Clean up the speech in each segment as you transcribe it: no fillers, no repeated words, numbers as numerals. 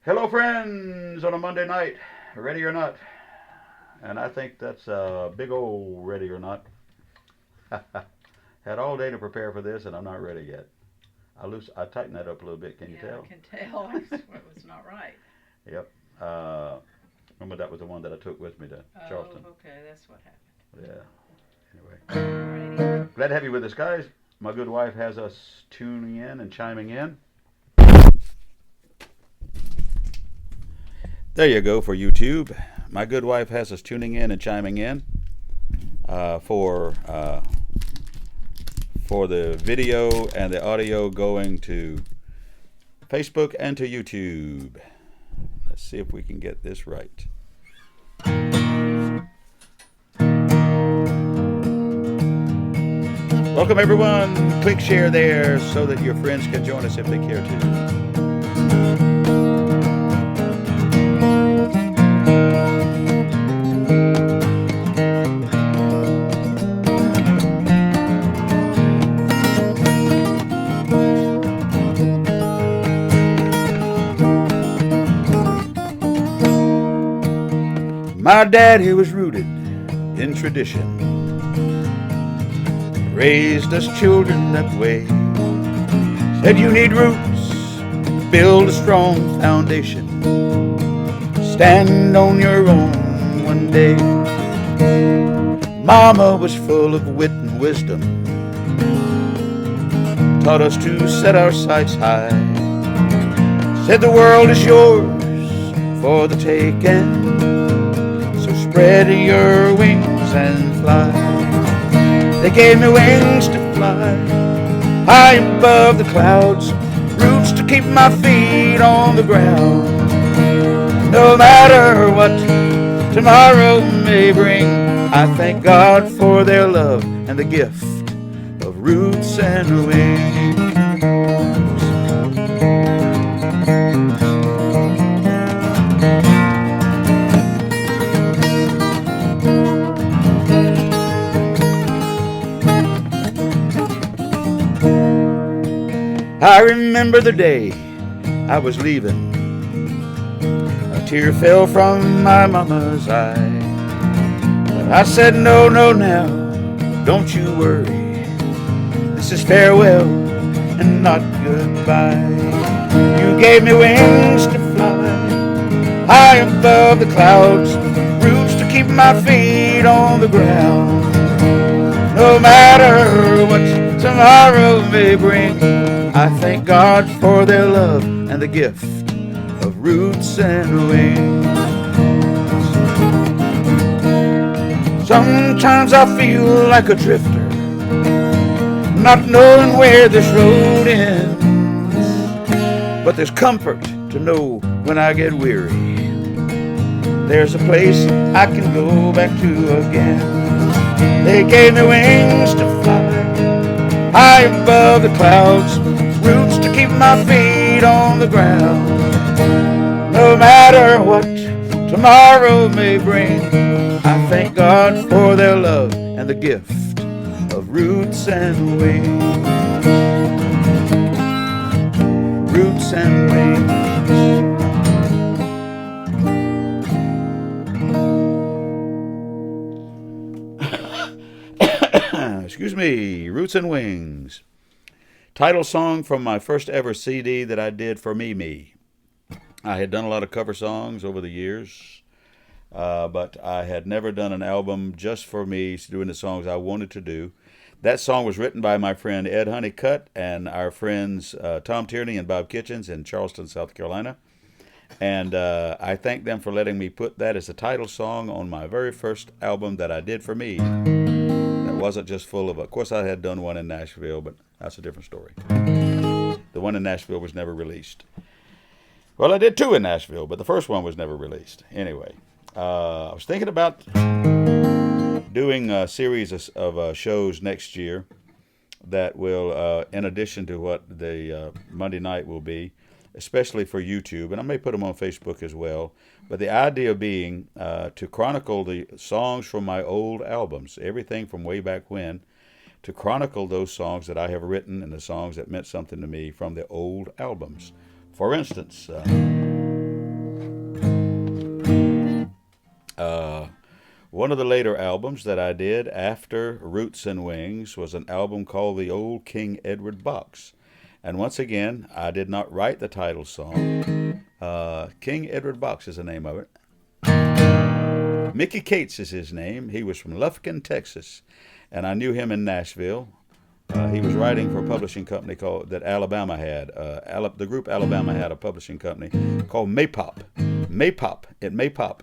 Hello, friends, on a Monday night, ready or not. And I think that's a big old ready or not. Had all day to prepare for this, and I'm not ready yet. I tightened that up a little bit. Can you Yeah, tell? I can tell. It was not right. Yep. Remember that was the one that I took with me to Oh, Charleston. okay, that's what happened. Yeah. Anyway, Alrighty. glad to have you with us, guys. My good wife has us tuning in and chiming in. There you go for YouTube. My good wife has us tuning in and chiming in for the video and the audio going to Facebook and to YouTube. Let's see if we can get this right. Welcome, everyone. Click share there so that your friends can join us if they care to. My daddy was rooted in tradition, raised us children that way. Said you need roots, build a strong foundation, stand on your own one day. Mama was full of wit and wisdom, taught us to set our sights high. Said the world is yours for the taking, so spread your wings and fly. They gave me wings to fly high above the clouds, roots to keep my feet on the ground. No matter what tomorrow may bring, I thank God for their love and the gift of roots and wings. I remember the day I was leaving. A tear fell from my mama's eye. But I said, no, no, now, don't you worry. This is farewell and not goodbye. You gave me wings to fly high above the clouds, roots to keep my feet on the ground. No matter what tomorrow may bring, I thank God for their love and the gift of roots and wings. Sometimes I feel like a drifter, not knowing where this road ends. But there's comfort to know when I get weary, there's a place I can go back to again. They gave me wings to fly high above the clouds, roots to keep my feet on the ground. No matter what tomorrow may bring, I thank God for their love and the gift of roots and wings. Roots and wings. Excuse me, Roots and Wings. Title song from my first ever CD that I did for Me. I had done a lot of cover songs over the years, but I had never done an album just for me, doing the songs I wanted to do. That song was written by my friend Ed Honeycutt and our friends Tom Tierney and Bob Kitchens in Charleston, South Carolina. And I thank them for letting me put that as the title song on my very first album that I did for me. That wasn't just full of course, I had done one in Nashville, but that's a different story. The one in Nashville was never released. Well, I did two in Nashville, but the first one was never released. Anyway, I was thinking about doing a series of shows next year that will, in addition to what the Monday night will be, especially for YouTube, and I may put them on Facebook as well. But the idea being to chronicle the songs from my old albums, everything from way back when, to chronicle those songs that I have written and the songs that meant something to me from the old albums. For instance, Uh, One of the later albums that I did after Roots and Wings was an album called The Old King Edward Box. And once again, I did not write the title song. King Edward Box is the name of it. Mickey Cates is his name. He was from Lufkin, Texas, and I knew him in Nashville. He was writing for a publishing company called that Alabama had. The group Alabama had a publishing company called Maypop. Maypop. It Maypop.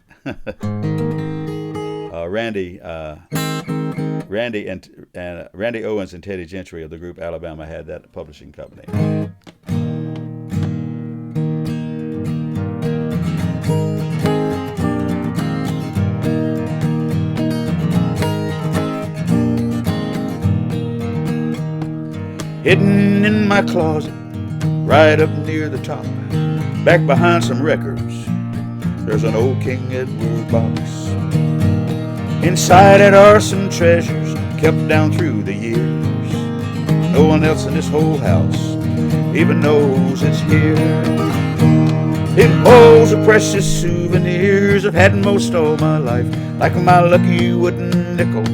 Randy Owens and Teddy Gentry of the group Alabama had that publishing company. Hidden in my closet, right up near the top, back behind some records, there's an old King Edward box. Inside it are some treasures kept down through the years. No one else in this whole house even knows it's here. It holds the precious souvenirs I've had most all my life, like my lucky wooden nickel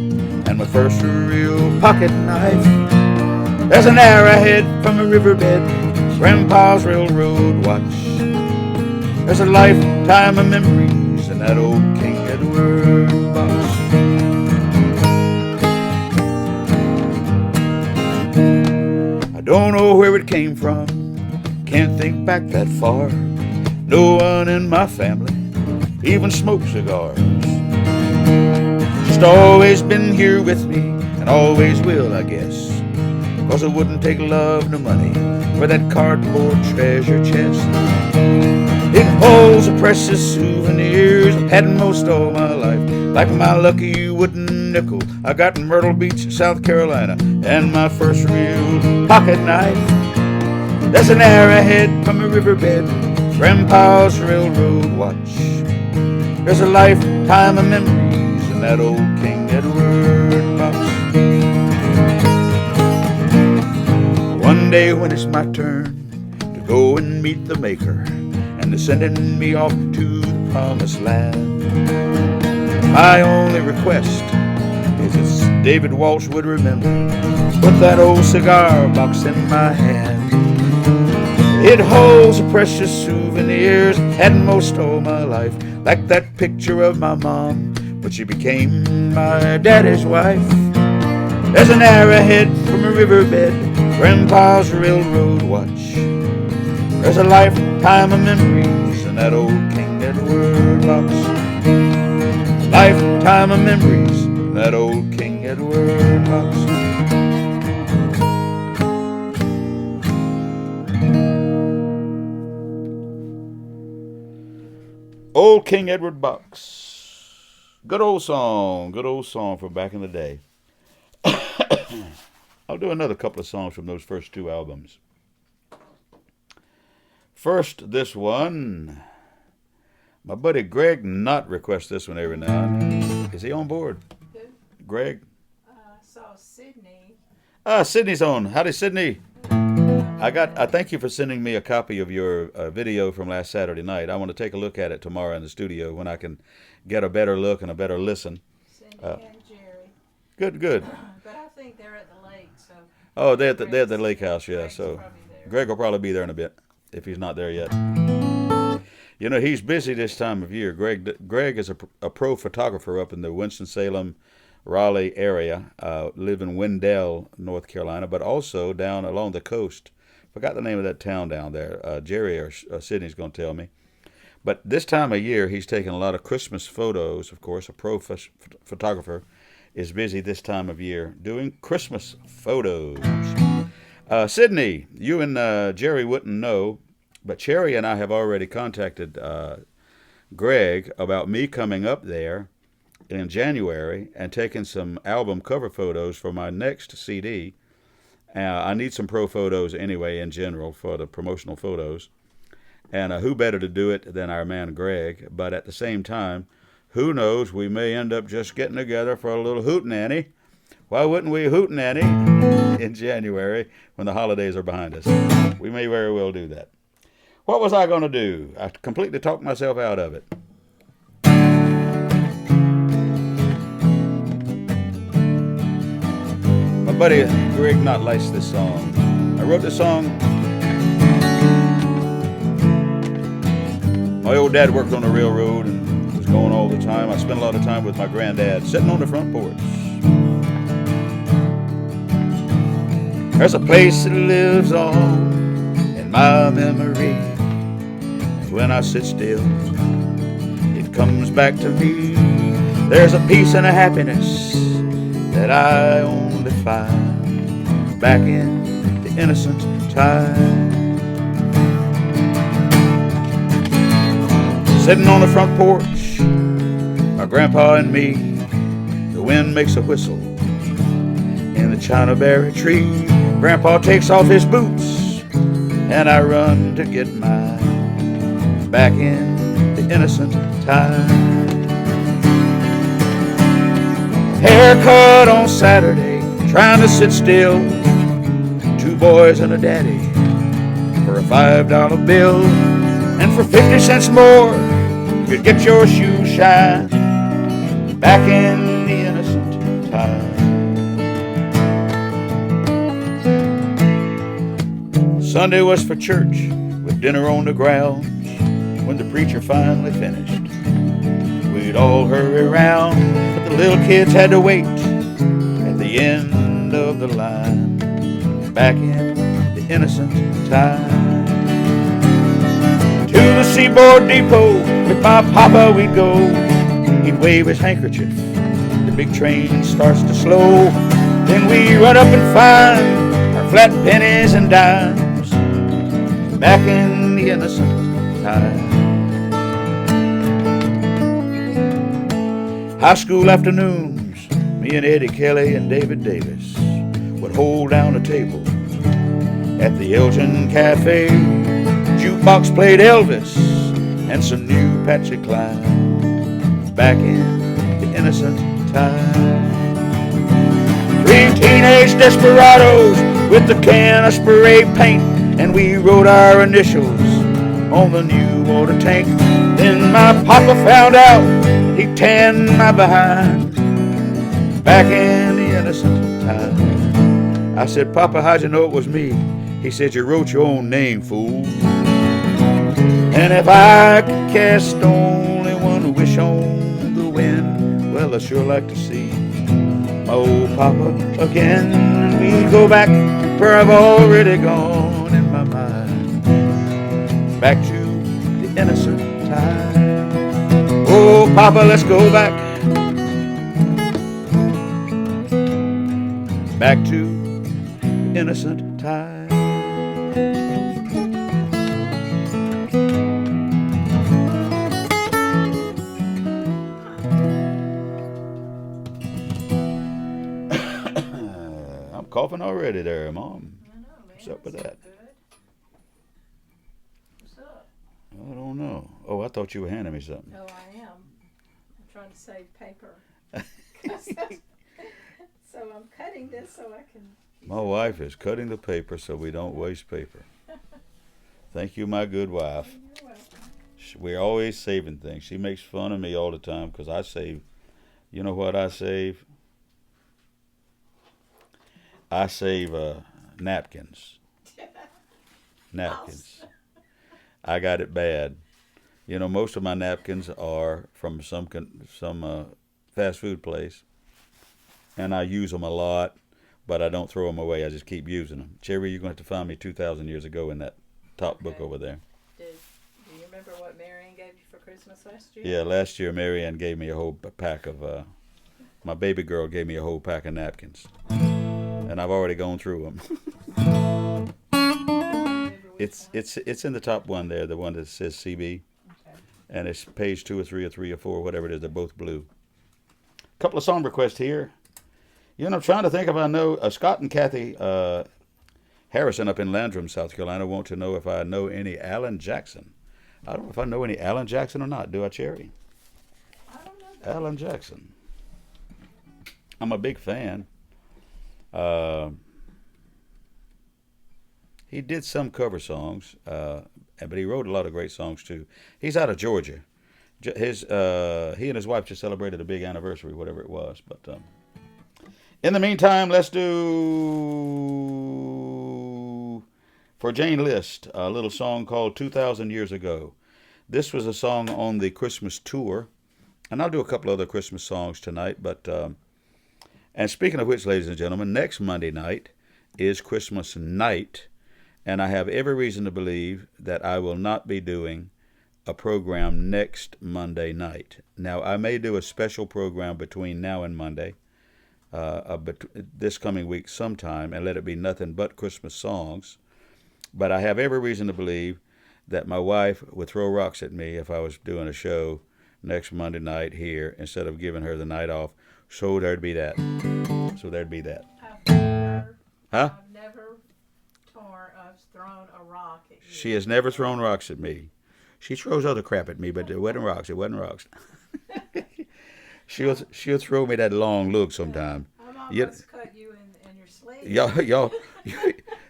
and my first real pocket knife. There's an arrowhead from a riverbed, Grandpa's railroad watch. There's a lifetime of memories in that old King Edward box. I don't know where it came from, can't think back that far. No one in my family even smoked cigars. Just always been here with me and always will, I guess. 'Cause it wouldn't take love nor money for that cardboard treasure chest. It holds the precious souvenirs I've had most all my life, like my lucky wooden nickel I got in Myrtle Beach, South Carolina, and my first real pocket knife. There's an arrowhead from a riverbed, Grandpa's railroad watch. There's a lifetime of memories in that old King Edward box. One day when it's my turn to go and meet the Maker, and they're sending me off to the promised land, my only request is that David Walsh would remember, put that old cigar box in my hand. It holds the precious souvenirs had most all my life, like that picture of my mom when she became my daddy's wife. There's an arrowhead from a riverbed, Grandpa's railroad watch. There's a lifetime of memories in that old King Edward box. Lifetime of memories in that old King Edward box. Old King Edward box. Good old song from back in the day. I'll do another couple of songs from those first two albums. First, this one. My buddy Greg Knott requests this one every now and then. Is he on board? Who? Greg? Saw Sydney. Sydney's on. Howdy, Sydney. I thank you for sending me a copy of your video from last Saturday night. I want to take a look at it tomorrow in the studio when I can get a better look and a better listen. Cindy and Jerry. Good. But I think they're at the lake, so. Oh, they're at the lake house, yeah. Greg's So probably there. Greg will probably be there in a bit if he's not there yet. You know, he's busy this time of year. Greg is a pro photographer up in the Winston-Salem, Raleigh area. Live in Wendell, North Carolina, but also down along the coast. Forgot the name of that town down there. Jerry or Sydney's going to tell me. But this time of year, he's taking a lot of Christmas photos. Of course, a pro photographer is busy this time of year doing Christmas photos. Sydney, you and Jerry wouldn't know, but Cherry and I have already contacted Greg about me coming up there in January and taking some album cover photos for my next CD. I need some pro photos anyway in general for the promotional photos. And who better to do it than our man Greg? But at the same time, who knows, we may end up just getting together for a little hootenanny. Why wouldn't we hootenanny in January when the holidays are behind us? We may very well do that. What was I going to do? I completely talked myself out of it. buddy Greg Knott likes this song. I wrote this song. My old dad worked on the railroad and was gone all the time. I spent a lot of time with my granddad sitting on the front porch. There's a place that lives on in my memory. When I sit still, it comes back to me. There's a peace and a happiness that I only find back in the innocent time. Sitting on the front porch, my grandpa and me, the wind makes a whistle in the chinaberry tree. Grandpa takes off his boots and I run to get mine back in the innocent time. Haircut on Saturday, trying to sit still. 2 boys and a daddy for a $5 bill. And for 50 cents more, you'd get your shoes shined back in the innocent time. Sunday was for church with dinner on the grounds. When the preacher finally finished, we'd all hurry around, but the little kids had to wait at the end of the line back in the innocent time. To the Seaboard Depot with my papa we'd go. He'd wave his handkerchief, the big train starts to slow. Then we run up and find our flat pennies and dimes back in the innocent time. High school afternoons, me and Eddie Kelly and David Davis would hold down a table at the Elgin Cafe. Jukebox played Elvis and some new Patsy Cline back in the innocent time. 3 teenage desperados with a can of spray paint, and we wrote our initials on the new water tank. Then my papa found out, he tanned my behind back in the innocent time. I said, Papa, how'd you know it was me? He said, you wrote your own name, fool. And if I could cast only one wish on the wind, well, I sure like to see my old papa again. And we go back where I've already gone in my mind, back to the innocent time. Oh, Papa, let's go back to innocent time. I'm coughing already there, Mom. I know, man. What's up with that? Good. What's up? I don't know. Oh, I thought you were handing me something. Oh, I am. I'm trying to save paper. So I'm cutting this so I can. My wife is cutting the paper so we don't waste paper. Thank you, my good wife. You're welcome. We're always saving things. She makes fun of me all the time because I save. You know what I save? I save napkins. Napkins. I got it bad. You know, most of my napkins are from some fast food place, and I use them a lot, but I don't throw them away. I just keep using them. Cherry, you're going to have to find me 2,000 years ago in that top book over there. Do you remember what Marion gave you for Christmas last year? Yeah, last year Marianne gave me a whole pack of, my baby girl gave me a whole pack of napkins, and I've already gone through them. It's in the top one there, the one that says CB, Okay. and it's page 2 or 3 or 3 or 4, whatever it is. They're both blue. Couple of song requests here. You know, I'm trying to think if I know Scott and Kathy Harrison up in Landrum, South Carolina, want to know if I know any Alan Jackson. I don't know if I know any Alan Jackson or not. Do I, Cherry? I don't know. Alan Jackson. I'm a big fan. He did some cover songs, but he wrote a lot of great songs too. He's out of Georgia. He and his wife just celebrated a big anniversary, whatever it was. But In the meantime, let's do for Jane List a little song called 2,000 Years Ago. This was a song on the Christmas tour, and I'll do a couple other Christmas songs tonight. And speaking of which, ladies and gentlemen, next Monday night is Christmas night, and I have every reason to believe that I will not be doing a program next Monday night. Now, I may do a special program between now and Monday, this coming week sometime, and let it be nothing but Christmas songs. But I have every reason to believe that my wife would throw rocks at me if I was doing a show next Monday night here instead of giving her the night off. So there'd be that. Huh? I've never thrown a rock at you. She has never thrown rocks at me. She throws other crap at me, but it wasn't rocks. She'll throw me that long look sometime. I'm almost cut you in your sleeve.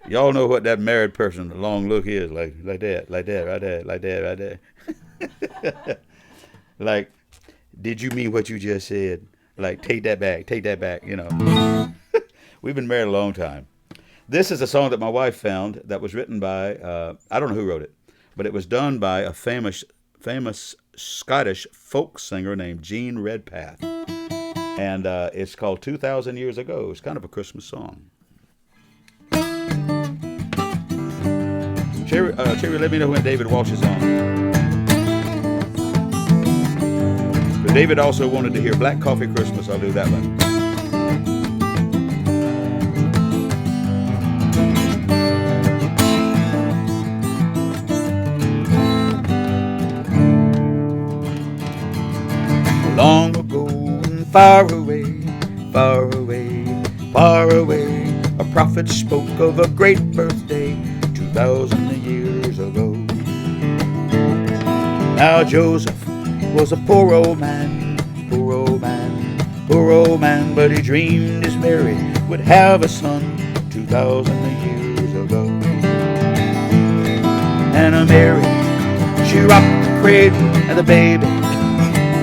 Y'all know what that married person long look is, like that, right there. Like, did you mean what you just said? Like, take that back, you know. We've been married a long time. This is a song that my wife found that was written by, I don't know who wrote it, but it was done by a famous Scottish folk singer named Jean Redpath. And it's called 2,000 Years Ago. It's kind of a Christmas song. Cherry, let me know when David Walsh is on. But David also wanted to hear Black Coffee Christmas. I'll do that one. Long ago and far away, a prophet spoke of a great birthday 2,000 years ago. Now Joseph was a poor old man, but he dreamed his Mary would have a son 2,000 years ago. And a Mary, she rocked the cradle and the baby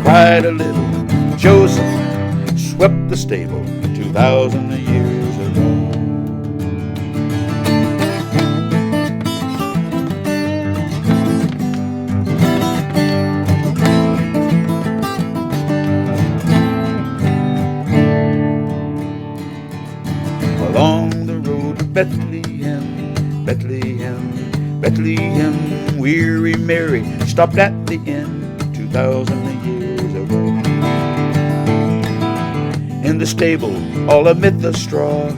cried a little. Joseph swept the stable 2,000 years ago. Along the road to Bethlehem, weary Mary stopped at the inn 2,000 years ago. In the stable, all amid the straw,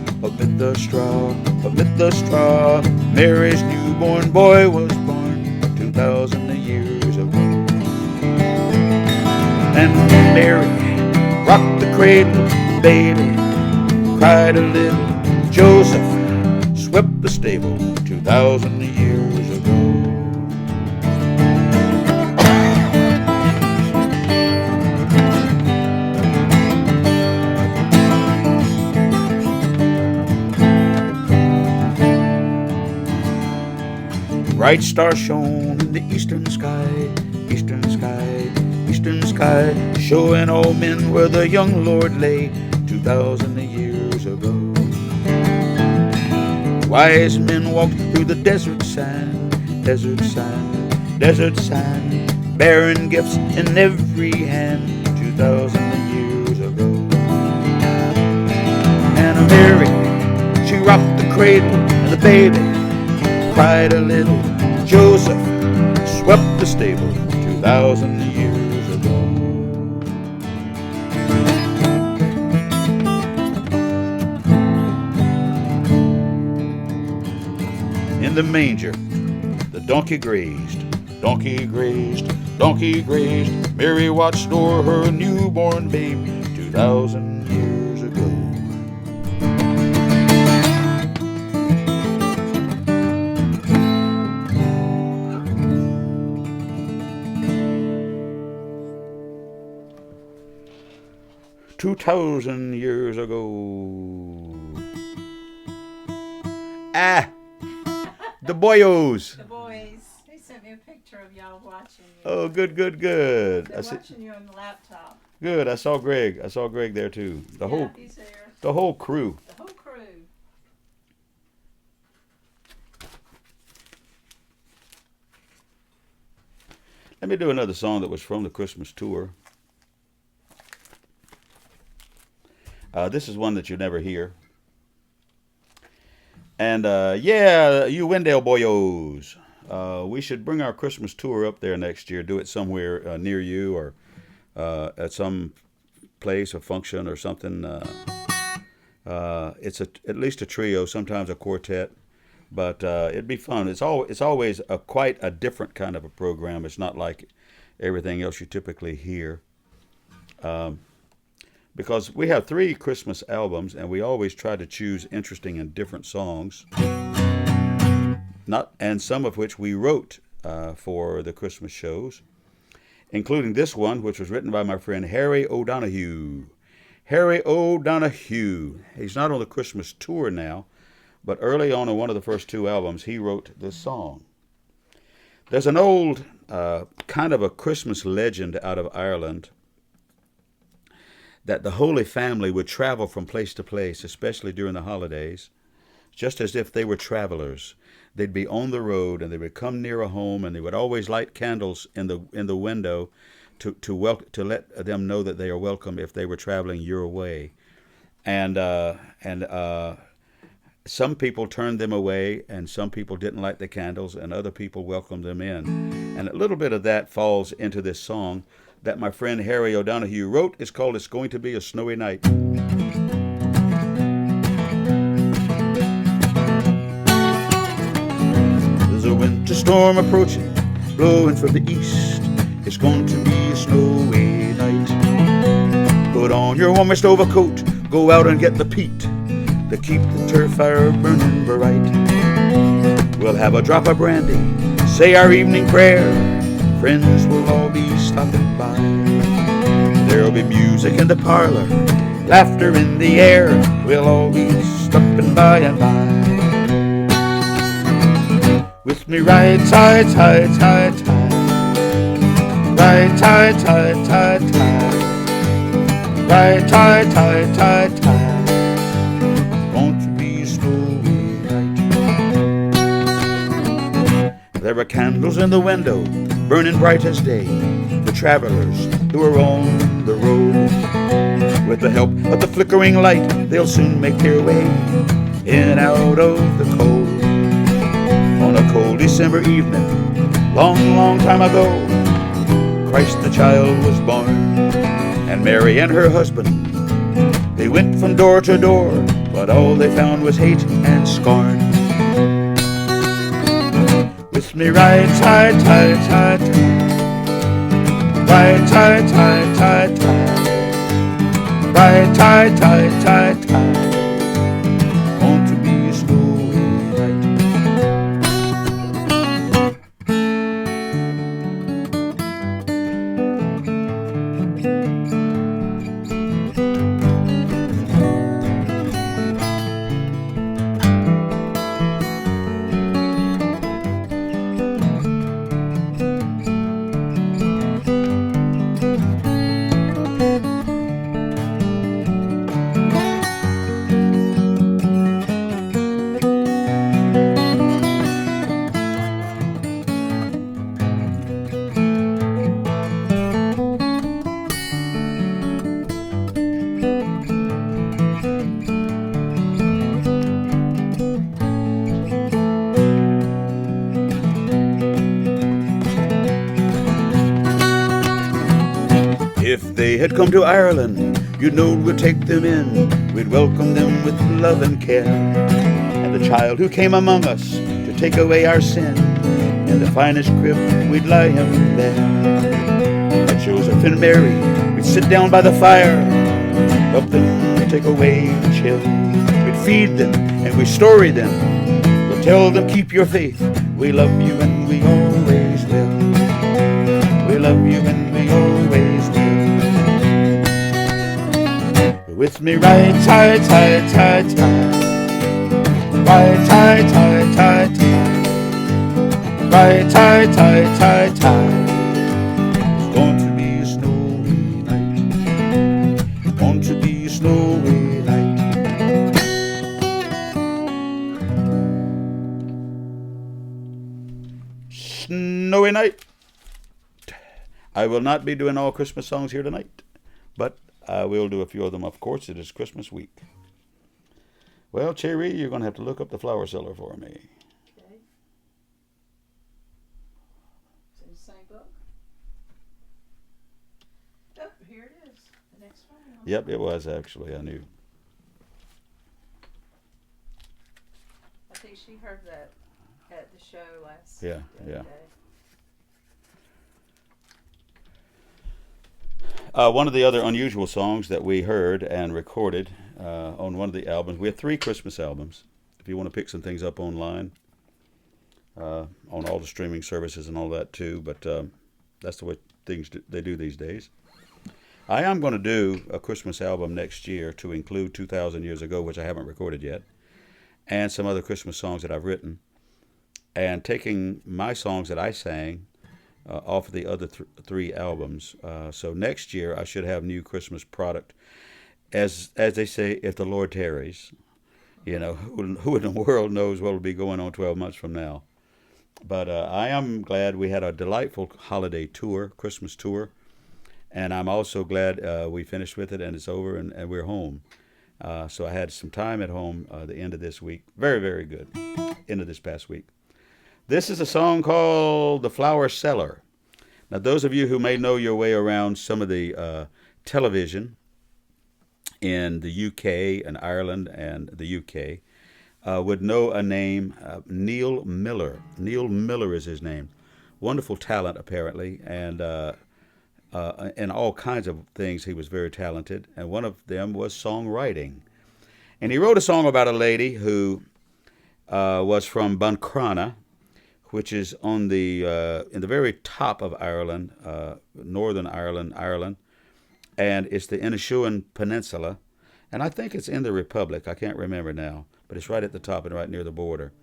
Mary's newborn boy was born 2,000 years ago. And Mary rocked the cradle, baby cried a little. Joseph swept the stable 2,000 years ago. Bright star shone in the eastern sky, showing all men where the young Lord lay 2,000 years ago. Wise men walked through the desert sand, bearing gifts in every hand 2,000 years ago. And Mary, she rocked the cradle and the baby cried a little. Joseph swept the stable 2,000 years ago. In the manger, the donkey grazed. Mary watched o'er her newborn babe 2,000 years ago. "2,000 years ago." The boyos. The boys. He sent me a picture of y'all watching you. Oh, good, good, good. They're watching you on the laptop. Good. I saw Greg. I saw Greg there too. He's there. The whole crew. The whole crew. Let me do another song that was from the Christmas tour. This is one that you never hear. And yeah, you Wendell boyos, we should bring our Christmas tour up there next year. Do it somewhere near you, or at some place or function or something. It's at least a trio, sometimes a quartet, but it'd be fun. It's always quite a different kind of a program. It's not like everything else you typically hear. Because we have 3 Christmas albums, and we always try to choose interesting and different songs, and some of which we wrote for the Christmas shows, including this one, which was written by my friend Harry O'Donohue. Harry O'Donohue. He's not on the Christmas tour now, but early on in one of the first 2 albums, he wrote this song. There's an old kind of a Christmas legend out of Ireland that the Holy Family would travel from place to place, especially during the holidays, just as if they were travelers. They'd be on the road, and they would come near a home, and they would always light candles in the window to let them know that they are welcome if they were traveling your way. And some people turned them away, and some people didn't light the candles, and other people welcomed them in. And a little bit of that falls into this song that my friend Harry O'Donohue wrote. It's called "It's Going to Be a Snowy Night." There's a winter storm approaching, blowing from the east. It's going to be a snowy night. Put on your warmest overcoat, go out and get the peat to keep the turf fire burning bright. We'll have a drop of brandy, say our evening prayer. Friends will all be stopping by. There'll be music in the parlor, laughter in the air. We'll all be stopping by and by. With me right side, side, side, side. Right side, side, side, side. Right side, side, side, side. Won't you be a snowy night? There are candles in the window, burning bright as day. The travelers who are on the road, with the help of the flickering light, they'll soon make their way in and out of the cold. On a cold December evening, long, long time ago, Christ the child was born, and Mary and her husband, they went from door to door, but all they found was hate and scorn. With me right side, side, side, right side, side, side, right side, side, side, want to be a snowy night. If they had come to Ireland, you'd know we'd take them in. We'd welcome them with love and care. And the child who came among us to take away our sin, in the finest crib we'd lie him there. And Joseph and Mary, we'd sit down by the fire, help them take away the chill. We'd feed them and we'd story them. We'd tell them, keep your faith. We love you and we always will. We love you and we always will. With me right side, side, side, side. Right side, side, side, side. Tie, tie, tie, tie, tie. It's going to be a snowy night. Going to be a snowy night. Snowy night. I will not be doing all Christmas songs here tonight, but I will do a few of them. Of course, it is Christmas week. Well, Cherry, you're going to have to look up the flower cellar for me. Okay. It's in the same book. Oh, here it is. The next one. Yep, it was actually. I knew. I think she heard that at the show last Yeah, day. One of the other unusual songs that we heard and recorded on one of the albums, we have 3 Christmas albums. If you want to pick some things up online, on all the streaming services and all that too, but that's the way they do these days. I am going to do a Christmas album next year to include 2,000 Years Ago, which I haven't recorded yet, and some other Christmas songs that I've written, and taking my songs that I sang off of the other 3 albums. So next year I should have new Christmas product. As they say, if the Lord tarries, you know, who in the world knows what will be going on 12 months from now. But I am glad we had a delightful holiday tour, Christmas tour, and I'm also glad we finished with it and it's over and we're home. So I had some time at home the end of this week. Very, very good. End of this past week. This is a song called The Flower Cellar. Now, those of you who may know your way around some of the television in the UK and Ireland and the UK would know a name, Neil Miller. Neil Miller is his name. Wonderful talent, apparently, and in all kinds of things he was very talented, and one of them was songwriting. And he wrote a song about a lady who was from Buncrana, which is on the in the very top of Ireland, Northern Ireland, and it's the Inishowen Peninsula, and I think it's in the Republic. I can't remember now, but it's right at the top and right near the border.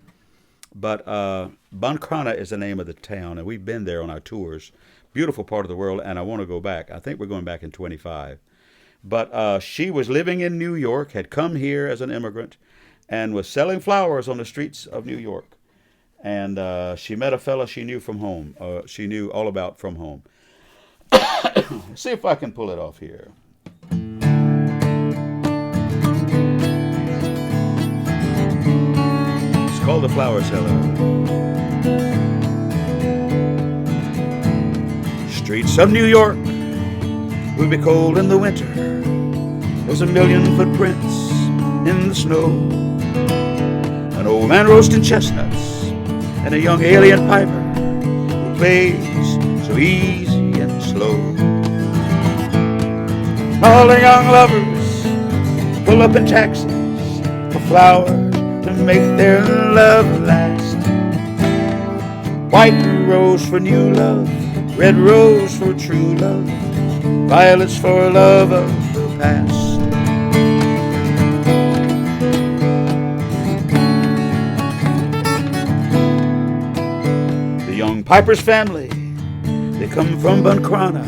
But Buncrana is the name of the town, and we've been there on our tours. Beautiful part of the world, and I want to go back. I think we're going back in 25. But she was living in New York, had come here as an immigrant, and was selling flowers on the streets of New York. And she met a fella she knew from home. She knew all about from home. See if I can pull it off here. It's called The Flower Cellar. Streets of New York will be cold in the winter. There's a million footprints in the snow. An old man roasting chestnuts and a young alien piper who plays so easy and slow. All the young lovers pull up in taxis for flowers to make their love last. White rose for new love, red rose for true love, violets for love of the past. The young piper's family, they come from Buncrana.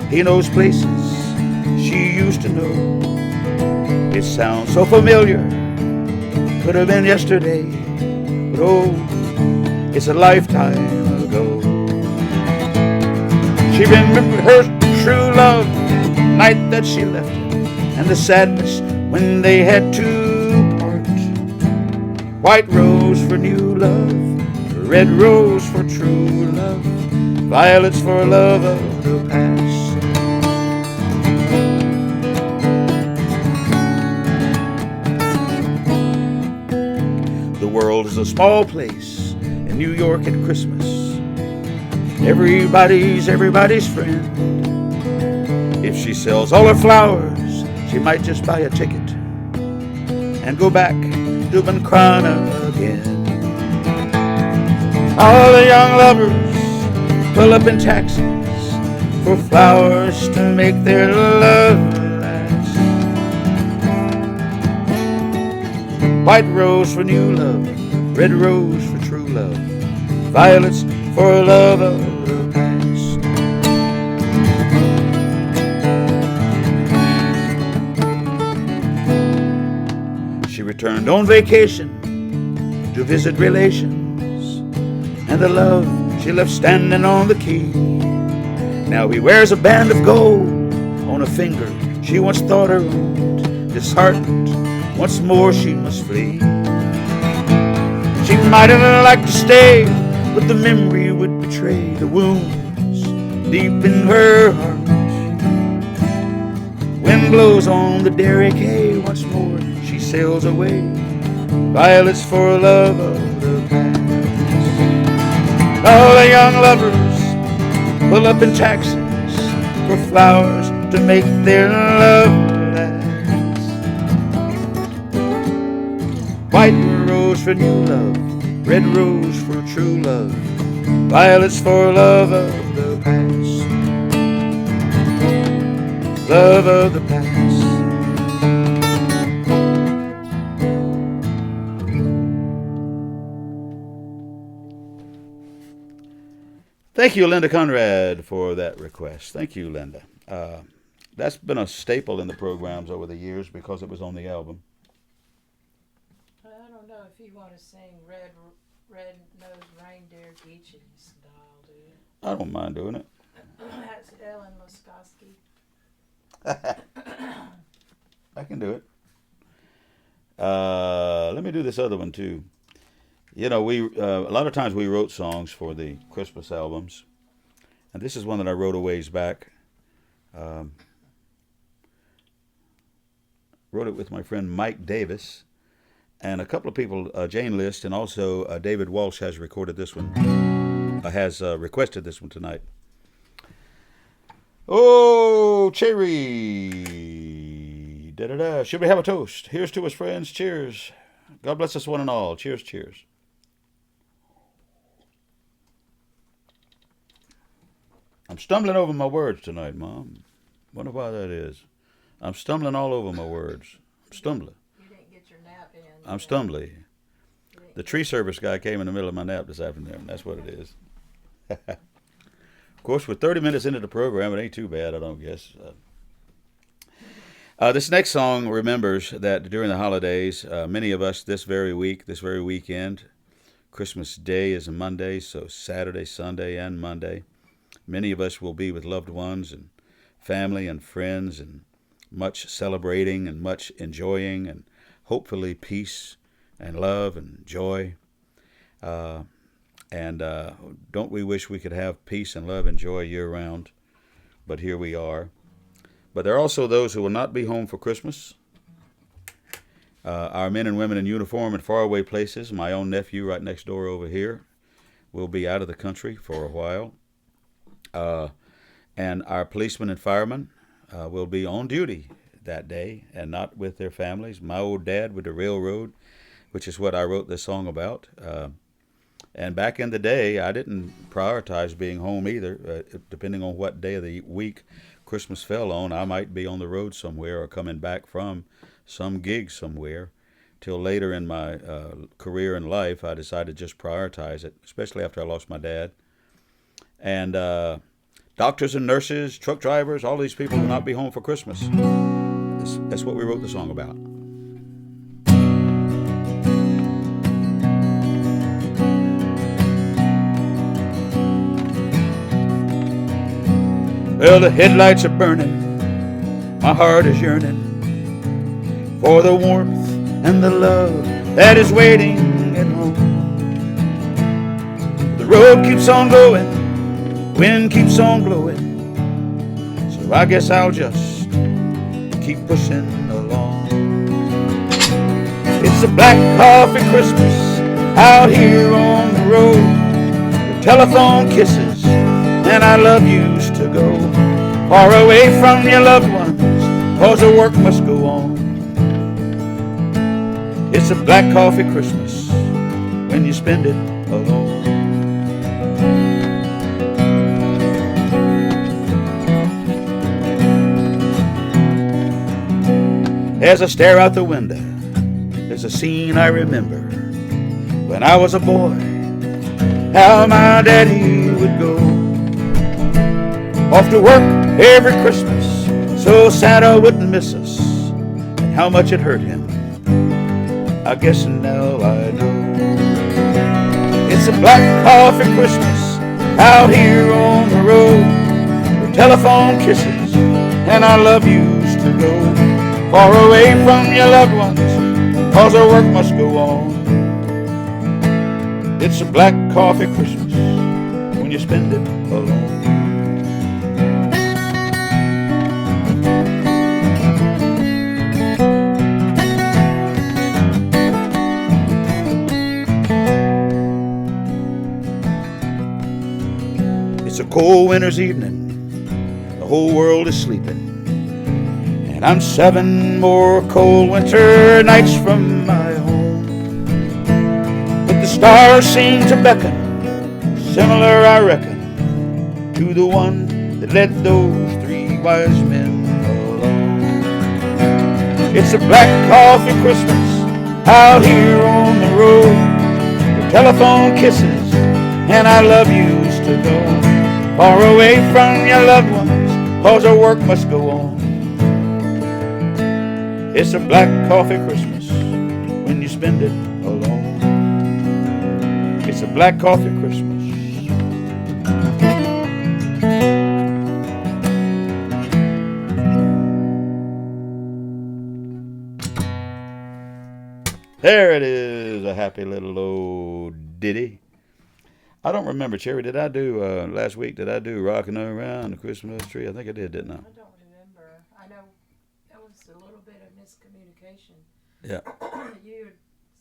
He knows places she used to know. It sounds so familiar, could have been yesterday, but oh, it's a lifetime ago. She remembered her true love, the night that she left him, and the sadness when they had to part. White rose for new love, red rose for true love, violets for love of the past. The world is a small place in New York at Christmas. Everybody's friend. If she sells all her flowers, she might just buy a ticket and go back to Buncrana again. All the young lovers pull up in taxis for flowers to make their love last. White rose for new love, red rose for true love, violets for love of the past. She returned on vacation to visit relations, and the love she left standing on the quay. Now he wears a band of gold on a finger she once thought her own. Disheartened, once more she must flee. She might have liked to stay, but the memory would betray the wounds deep in her heart. Wind blows on the derrick hay, once more she sails away. Violets for love of the past. All the young lovers pull up in taxis for flowers to make their love last. White rose for new love, red rose for true love, violets for love of the past. Love of the past. Thank you, Linda Conrad, for that request. Thank you, Linda. That's been a staple in the programs over the years because it was on the album. I don't know if you want to sing Red-Nosed Reindeer Geechee style, do you? I don't mind doing it. That's Ellen Muskowski. I can do it. Let me do this other one, too. You know, a lot of times we wrote songs for the Christmas albums, and this is one that I wrote a ways back. Wrote it with my friend Mike Davis, and a couple of people, Jane List, and also David Walsh has recorded this one, has requested this one tonight. Oh, cherry! Da-da-da. Should we have a toast? Here's to us, friends. Cheers. God bless us one and all. Cheers, cheers. I'm stumbling over my words tonight, Mom. Wonder why that is. I'm stumbling all over my words. I'm stumbling. You didn't get your nap in. I'm stumbling. The tree service guy came in the middle of my nap this afternoon. That's what it is. Of course, we're 30 minutes into the program. It ain't too bad, I don't guess. This next song remembers that during the holidays, many of us this very weekend, Christmas Day is a Monday, so Saturday, Sunday, and Monday, many of us will be with loved ones and family and friends and much celebrating and much enjoying and hopefully peace and love and joy. And don't we wish we could have peace and love and joy year-round? But here we are. But there are also those who will not be home for Christmas. Our men and women in uniform in faraway places, my own nephew right next door over here, will be out of the country for a while. And our policemen and firemen will be on duty that day and not with their families. My old dad with the railroad, which is what I wrote this song about. And back in the day, I didn't prioritize being home either. Depending on what day of the week Christmas fell on, I might be on the road somewhere or coming back from some gig somewhere. Till later in my career and life, I decided to just prioritize it, especially after I lost my dad. And doctors and nurses, truck drivers, all these people will not be home for Christmas. That's what we wrote the song about. Well, the headlights are burning, my heart is yearning for the warmth and the love that is waiting at home. The road keeps on going, wind keeps on blowing, so I guess I'll just keep pushing along. It's a black coffee Christmas out here on the road, with telephone kisses and I love yous to go far away from your loved ones, cause the work must go on. It's a black coffee Christmas when you spend it alone. As I stare out the window, there's a scene I remember when I was a boy. how my daddy would go off to work every Christmas so Santa wouldn't miss us, and how much it hurt him, I guess now I know. It's a black coffee Christmas out here on the road, where telephone kisses and I love yous to go far away from your loved ones, 'cause our work must go on. It's a black coffee Christmas when you spend it alone. It's a cold winter's evening, the whole world is sleeping, and I'm 7 more cold winter nights from my home. But the stars seem to beckon, similar I reckon, to the one that led those 3 wise men along. It's a black coffee Christmas out here on the road, with telephone kisses and I love yous to go far away from your loved ones, 'cause our work must go on. It's a black coffee Christmas when you spend it alone. It's a black coffee Christmas. There it is, a happy little old ditty. I don't remember, Cherry, did I do, last week, did I do Rockin' Around the Christmas Tree? I think I did, didn't I? I don't remember. I know that was a little bit of miscommunication. Yeah. You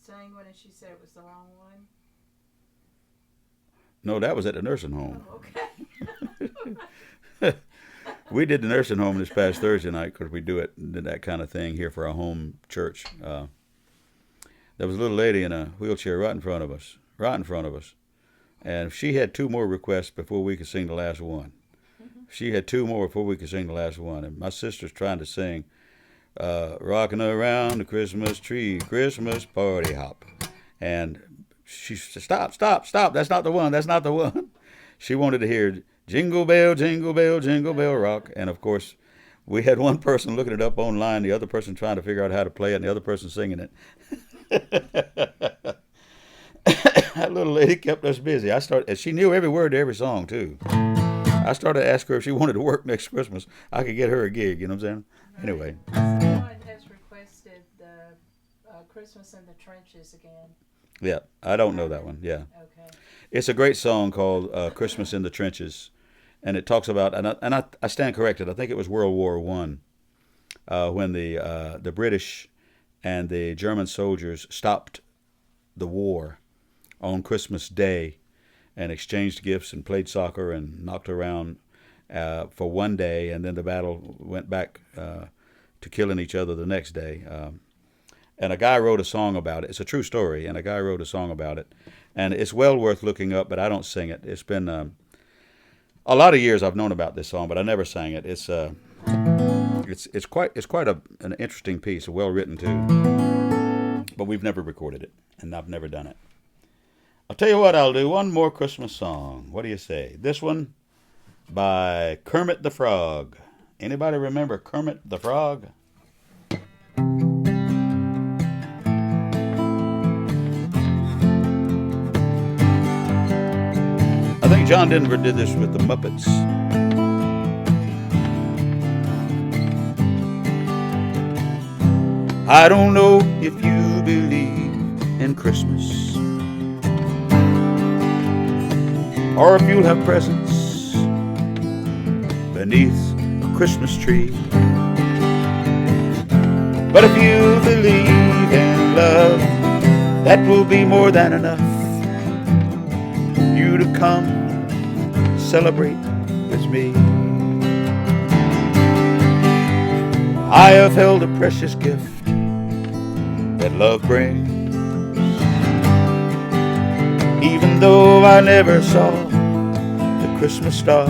sang one and she said it was the wrong one. No, that was at the nursing home. Oh, okay. We did the nursing home this past Thursday night because we do that kind of thing here for our home church. There was a little lady in a wheelchair right in front of us. And she had 2 more requests before we could sing the last one. She had 2 more before we could sing the last one. And my sister's trying to sing, Rockin' Around the Christmas Tree, Christmas Party Hop. And she said, stop, that's not the one. She wanted to hear Jingle Bell, Jingle Bell, Jingle Bell Rock. And of course, we had one person looking it up online, the other person trying to figure out how to play it, and the other person singing it. That little lady kept us busy. And she knew every word to every song, too. I started to ask her if she wanted to work next Christmas. I could get her a gig, you know what I'm saying? Anyway. Someone has requested the Christmas in the Trenches again. Yeah, I don't know that one, yeah. Okay. It's a great song called Christmas in the Trenches. And it talks about, and I stand corrected, I think it was World War I, when the British and the German soldiers stopped the war on Christmas Day and exchanged gifts and played soccer and knocked around for one day, and then the battle went back to killing each other the next day. And a guy wrote a song about it. It's a true story, and a guy wrote a song about it. And it's well worth looking up, but I don't sing it. It's been a lot of years I've known about this song, but I never sang it. It's quite an interesting piece, well written too. But we've never recorded it, and I've never done it. I'll tell you what, I'll do one more Christmas song. What do you say? This one by Kermit the Frog. Anybody remember Kermit the Frog? I think John Denver did this with the Muppets. I don't know if you believe in Christmas, or if you'll have presents beneath a Christmas tree. But if you believe in love, that will be more than enough for you to come celebrate with me. I have held a precious gift that love brings, even though I never saw the Christmas star.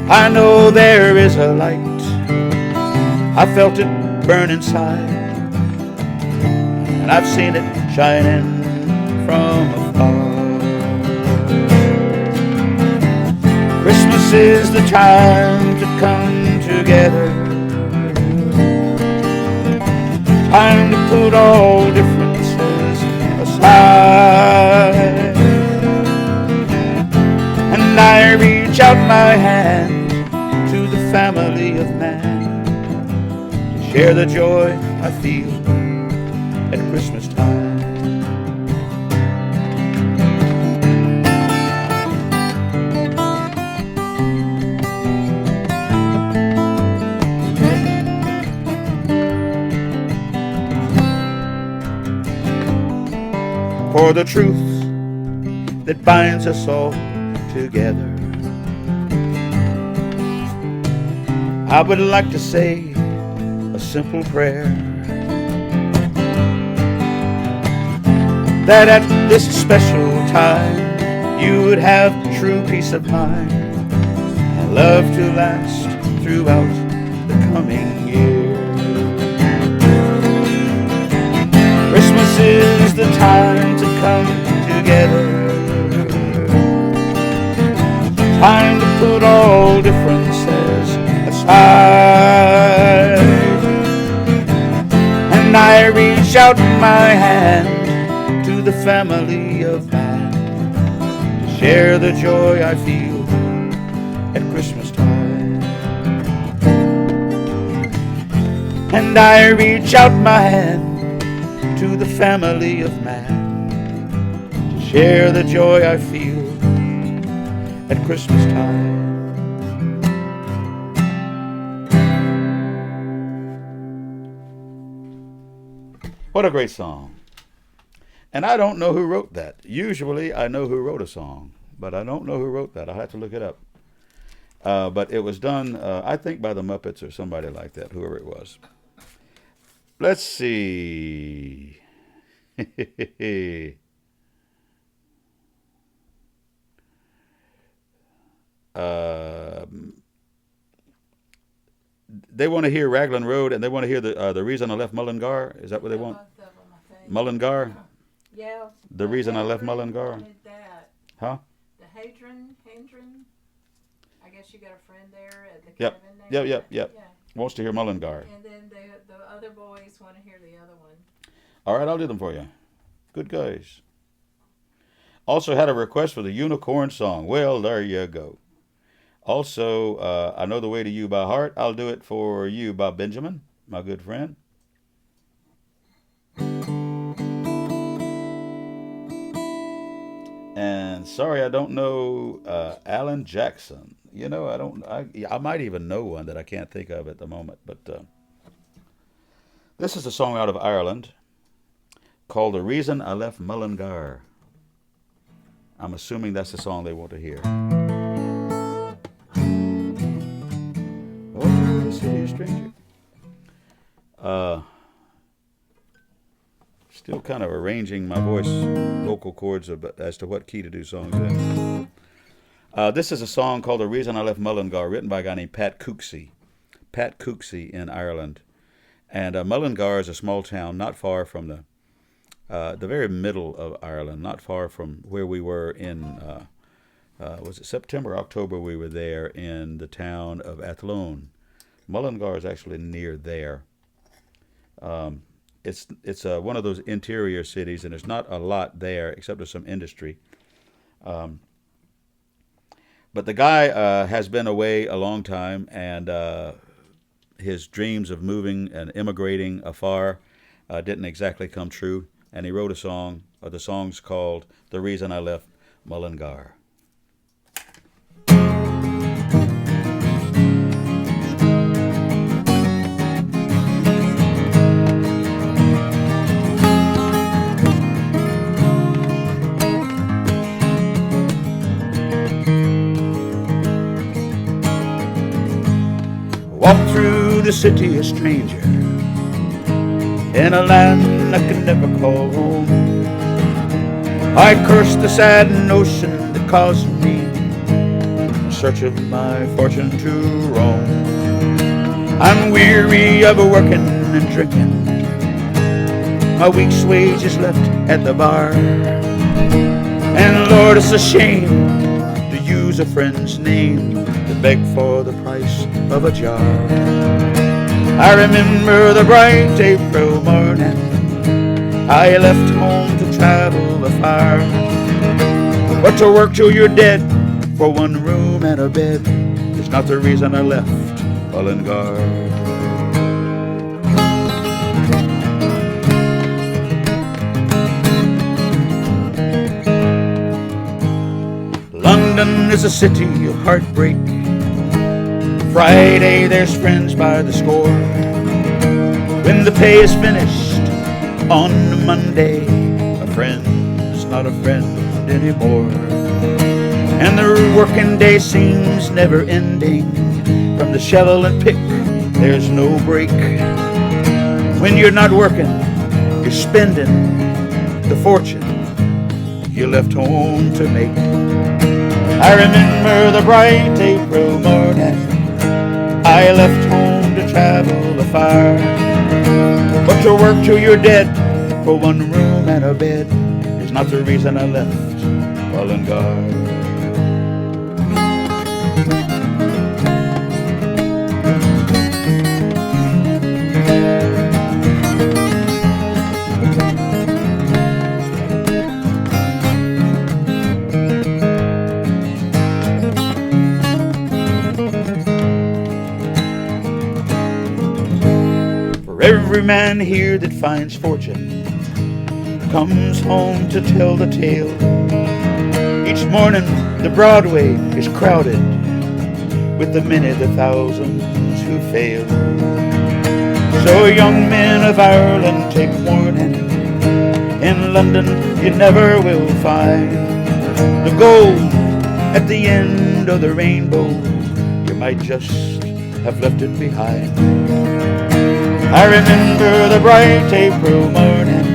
I know there is a light, I felt it burn inside, and I've seen it shining from afar. Christmas is the time to come together, time to put all differences aside. And I reach out my hand to the family of man to share the joy I feel at Christmas time. For the truth that binds us all together, I would like to say a simple prayer, that at this special time you would have true peace of mind and love to last throughout the coming year. Christmas is the time to come together, time to put all differences aside. And I reach out my hand to the family of man to share the joy I feel at Christmas time. And I reach out my hand to the family of man to share the joy I feel at Christmas time. What a great song. And I don't know who wrote that. Usually I know who wrote a song, but I don't know who wrote that. I'll have to look it up. But it was done, I think, by the Muppets or somebody like that, whoever it was. Let's see. They want to hear Raglan Road, and they want to hear the reason I left Mullingar. Is that what they want? Mullingar? Yeah. The reason I left Mullingar? That. Huh? The Hadron? I guess you got a friend there at the Yep. cabin there? Yep. Yeah. Wants to hear Mullingar. And then the other boys want to hear the other one. All right, I'll do them for you. Good guys. Also had a request for the Unicorn song. Well, there you go. Also, I Know the Way to You by heart. I'll do it for you by Benjamin, my good friend. And sorry, I don't know Alan Jackson. You know, I might even know one that I can't think of at the moment. But this is a song out of Ireland called The Reason I Left Mullingar. I'm assuming that's the song they want to hear. Oh, the city stranger. Still kind of arranging my voice, vocal cords as to what key to do songs in. This is a song called The Reason I Left Mullingar, written by a guy named Pat Cooksey. Pat Cooksey in Ireland. And Mullingar is a small town not far from the very middle of Ireland, not far from where we were in, was it September, October, we were there in the town of Athlone. Mullingar is actually near there. It's one of those interior cities, and there's not a lot there except there's some industry. But the guy has been away a long time, and his dreams of moving and immigrating afar didn't exactly come true. And he wrote a song, the song's called The Reason I Left Mullingar. Walk through the city a stranger, in a land I could never call home. I curse the sad notion that caused me in search of my fortune to roam. I'm weary of working and drinking, my week's wages left at the bar. And Lord, it's a shame to use a friend's name to beg for the price of a jar. I remember the bright April morning I left home to travel afar. But to work till you're dead for one room and a bed is not the reason I left Mullingar. London is a city of heartbreak. Friday there's friends by the score. When the pay is finished on Monday, a friend's not a friend anymore. And the working day seems never ending. From the shovel and pick, there's no break. When you're not working, you're spending the fortune you left home to make. I remember the bright April morning I left home to travel afar. But to work till you're dead for one room and a bed is not the reason I left Mullingar. Every man here that finds fortune comes home to tell the tale. Each morning the Broadway is crowded with the many, the thousands who fail. So young men of Ireland, take warning. In London you never will find the gold at the end of the rainbow. You might just have left it behind. I remember the bright April morning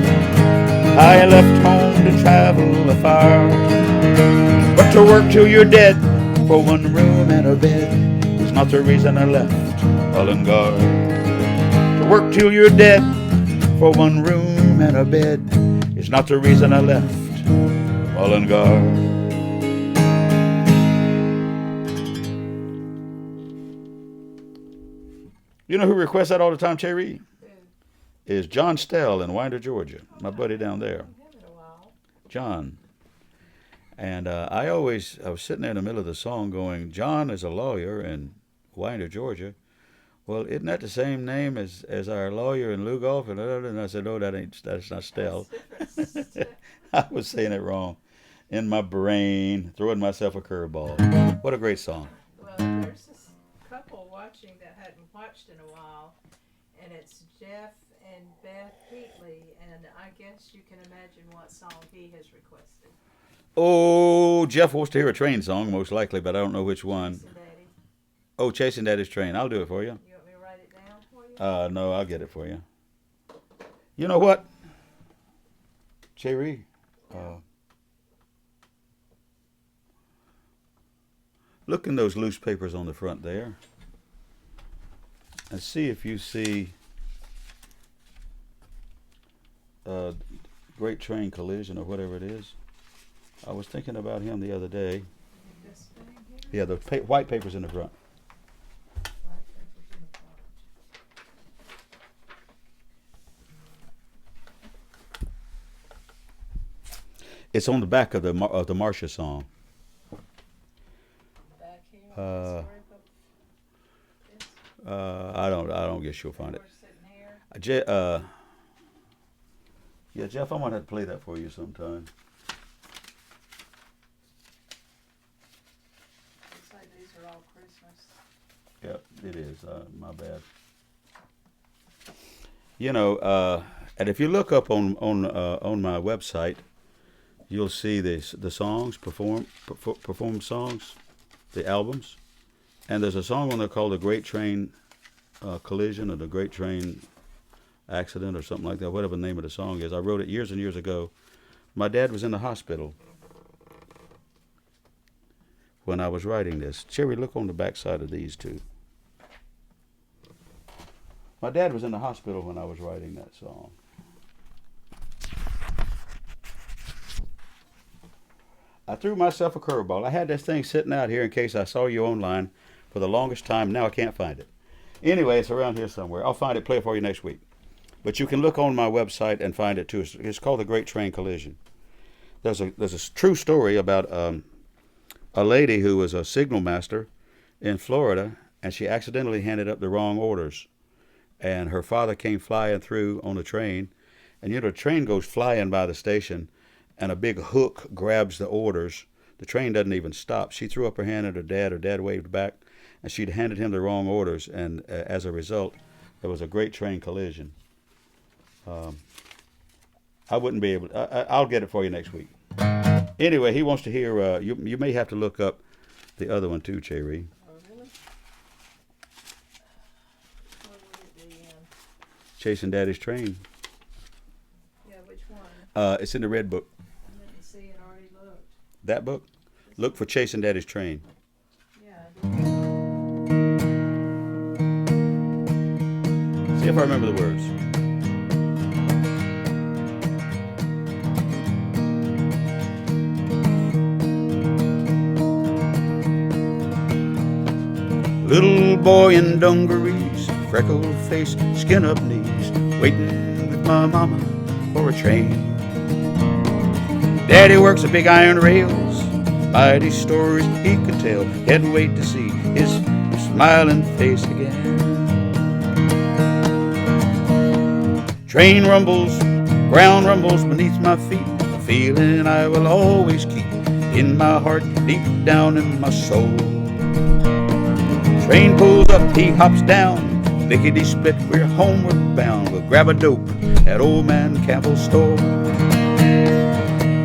I left home to travel afar. But to work till you're dead for one room and a bed is not the reason I left Mullingar. To work till you're dead for one room and a bed is not the reason I left Mullingar. You know who requests that all the time, Cherry? Is John Stell in Winder, Georgia. My buddy down there. John. And I was sitting there in the middle of the song going, John is a lawyer in Winder, Georgia. Well, isn't that the same name as our lawyer in Lugoff? And I said, no, that's not Stell. I was saying it wrong in my brain, throwing myself a curveball. What a great song. Well, there's this couple watching that hadn't watched in a while, and it's Jeff and Beth Heatley, and I guess you can imagine what song he has requested. Oh, Jeff wants to hear a train song, most likely, but I don't know which one. Chasing Daddy. Oh, Chasing Daddy's Train. I'll do it for you. You want me to write it down for you? No, I'll get it for you. You know what, Cherry? Look in those loose papers on the front there and see if you see Great Train Collision or whatever it is. I was thinking about him the other day. This thing here? Yeah, the white papers in the front. White papers in the front. It's on the back of the Marcia song. Back here. Uh, I don't guess you'll find it. Yeah, Jeff, I might have to play that for you sometime. Looks like these are all Christmas. Yep, it is. My bad. You know, and if you look up on my website, you'll see the songs performed songs, the albums, and there's a song on there called "The Great Train Collision" or "The Great Train Accident" or something like that. Whatever the name of the song is, I wrote it years and years ago. My dad was in the hospital when I was writing this. Cherry, look on the back side of these two. My dad was in the hospital when I was writing that song. I threw myself a curveball. I had this thing sitting out here in case I saw you online for the longest time. Now I can't find it. Anyway, it's around here somewhere. I'll find it, play it for you next week. But you can look on my website and find it too. It's called The Great Train Collision. There's a true story about a lady who was a signal master in Florida, and she accidentally handed up the wrong orders. And her father came flying through on a train, and the train goes flying by the station, and a big hook grabs the orders. The train doesn't even stop. She threw up her hand at her dad. Her dad waved back, and she'd handed him the wrong orders, and as a result, there was a great train collision. I wouldn't be able to, I'll get it for you next week. Anyway, he wants to hear, you may have to look up the other one too, Cherry. Oh, really? What would it be in? Chasing Daddy's Train. Yeah, which one? It's in the red book. I didn't see it, already looked. That book? Look for Chasing Daddy's Train. Yeah, I did. See if I remember the words. Little boy in dungarees, freckled face, skin up knees, waiting with my mama for a train. Daddy works a big iron rails, mighty stories he could tell. Can't wait to see his smiling face again. Train rumbles, ground rumbles beneath my feet, a feeling I will always keep in my heart, deep down in my soul. Train pulls up, he hops down, lickety split, we're homeward bound. We'll grab a dope at old man Campbell's store.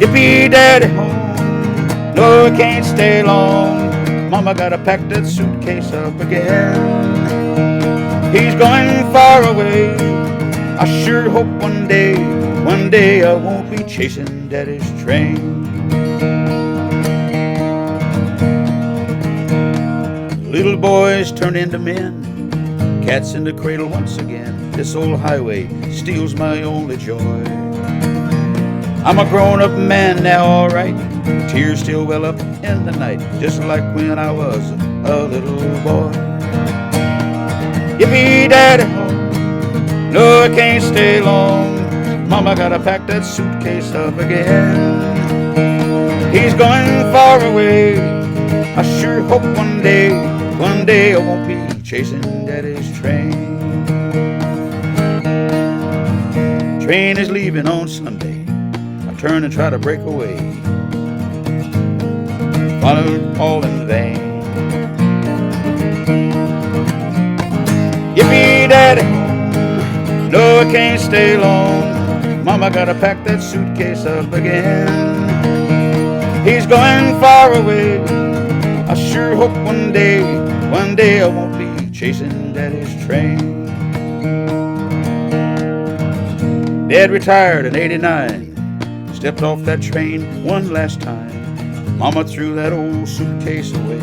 Yippee daddy home, no I can't stay long. Mama gotta pack that suitcase up again. He's going far away, I sure hope one day I won't be chasing daddy's train. Little boys turn into men, cats in the cradle once again. This old highway steals my only joy. I'm a grown-up man now, all right. Tears still well up in the night, just like when I was a little boy. Yippee daddy home, no I can't stay long. Mama gotta pack that suitcase up again. He's going far away, I sure hope one day I won't be chasing daddy's train. Train is leaving on Sunday, I turn and try to break away, followed all in vain. Yippee daddy, no I can't stay long. Mama gotta pack that suitcase up again. He's going far away, I sure hope one day I won't be chasing daddy's train. Dad retired in '89, stepped off that train one last time. Mama threw that old suitcase away.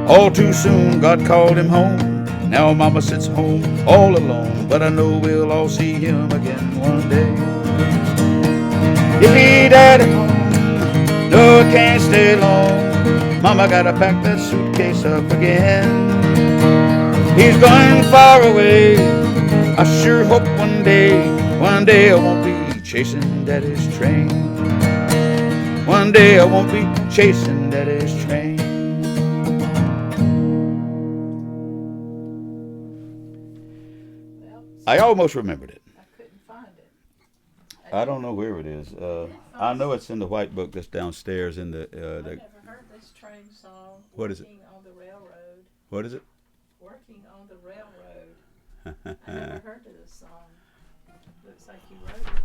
All too soon God called him home. Now Mama sits home all alone, but I know we'll all see him again one day. Yippee daddy home, no I can't stay long. Mama gotta pack that suitcase up again. He's going far away, I sure hope one day I won't be chasing daddy's train. One day I won't be chasing daddy's train. Well, I almost remembered it. I couldn't find it. I don't know where it is. I know it's in the white book that's downstairs in the I've never heard this train song. What is it? Working on the railroad. what is it? Working on the railroad. I never heard of this song. Looks like you wrote it.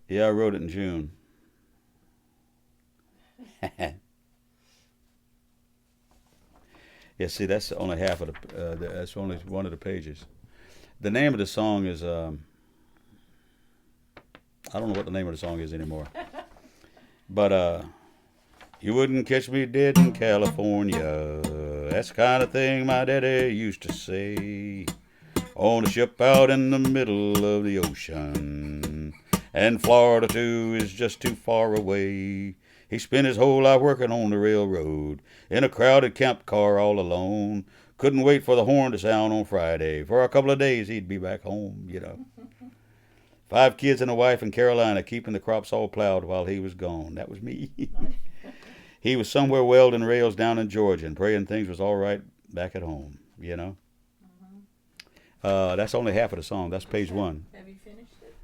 Yeah, I wrote it in June. Yeah, see, that's only half of that's only one of the pages. The name of the song is I don't know what the name of the song is anymore. But you wouldn't catch me dead in California. That's the kind of thing my daddy used to say. On a ship out in the middle of the ocean. and Florida too is just too far away. He spent his whole life working on the railroad in a crowded camp car all alone. Couldn't wait for the horn to sound on Friday. For a couple of days he'd be back home, you know. 5 kids and a wife in Carolina, keeping the crops all plowed while he was gone. That was me. He was somewhere welding rails down in Georgia and praying things was all right back at home, you know. That's only half of the song. That's page 1. Have you finished it?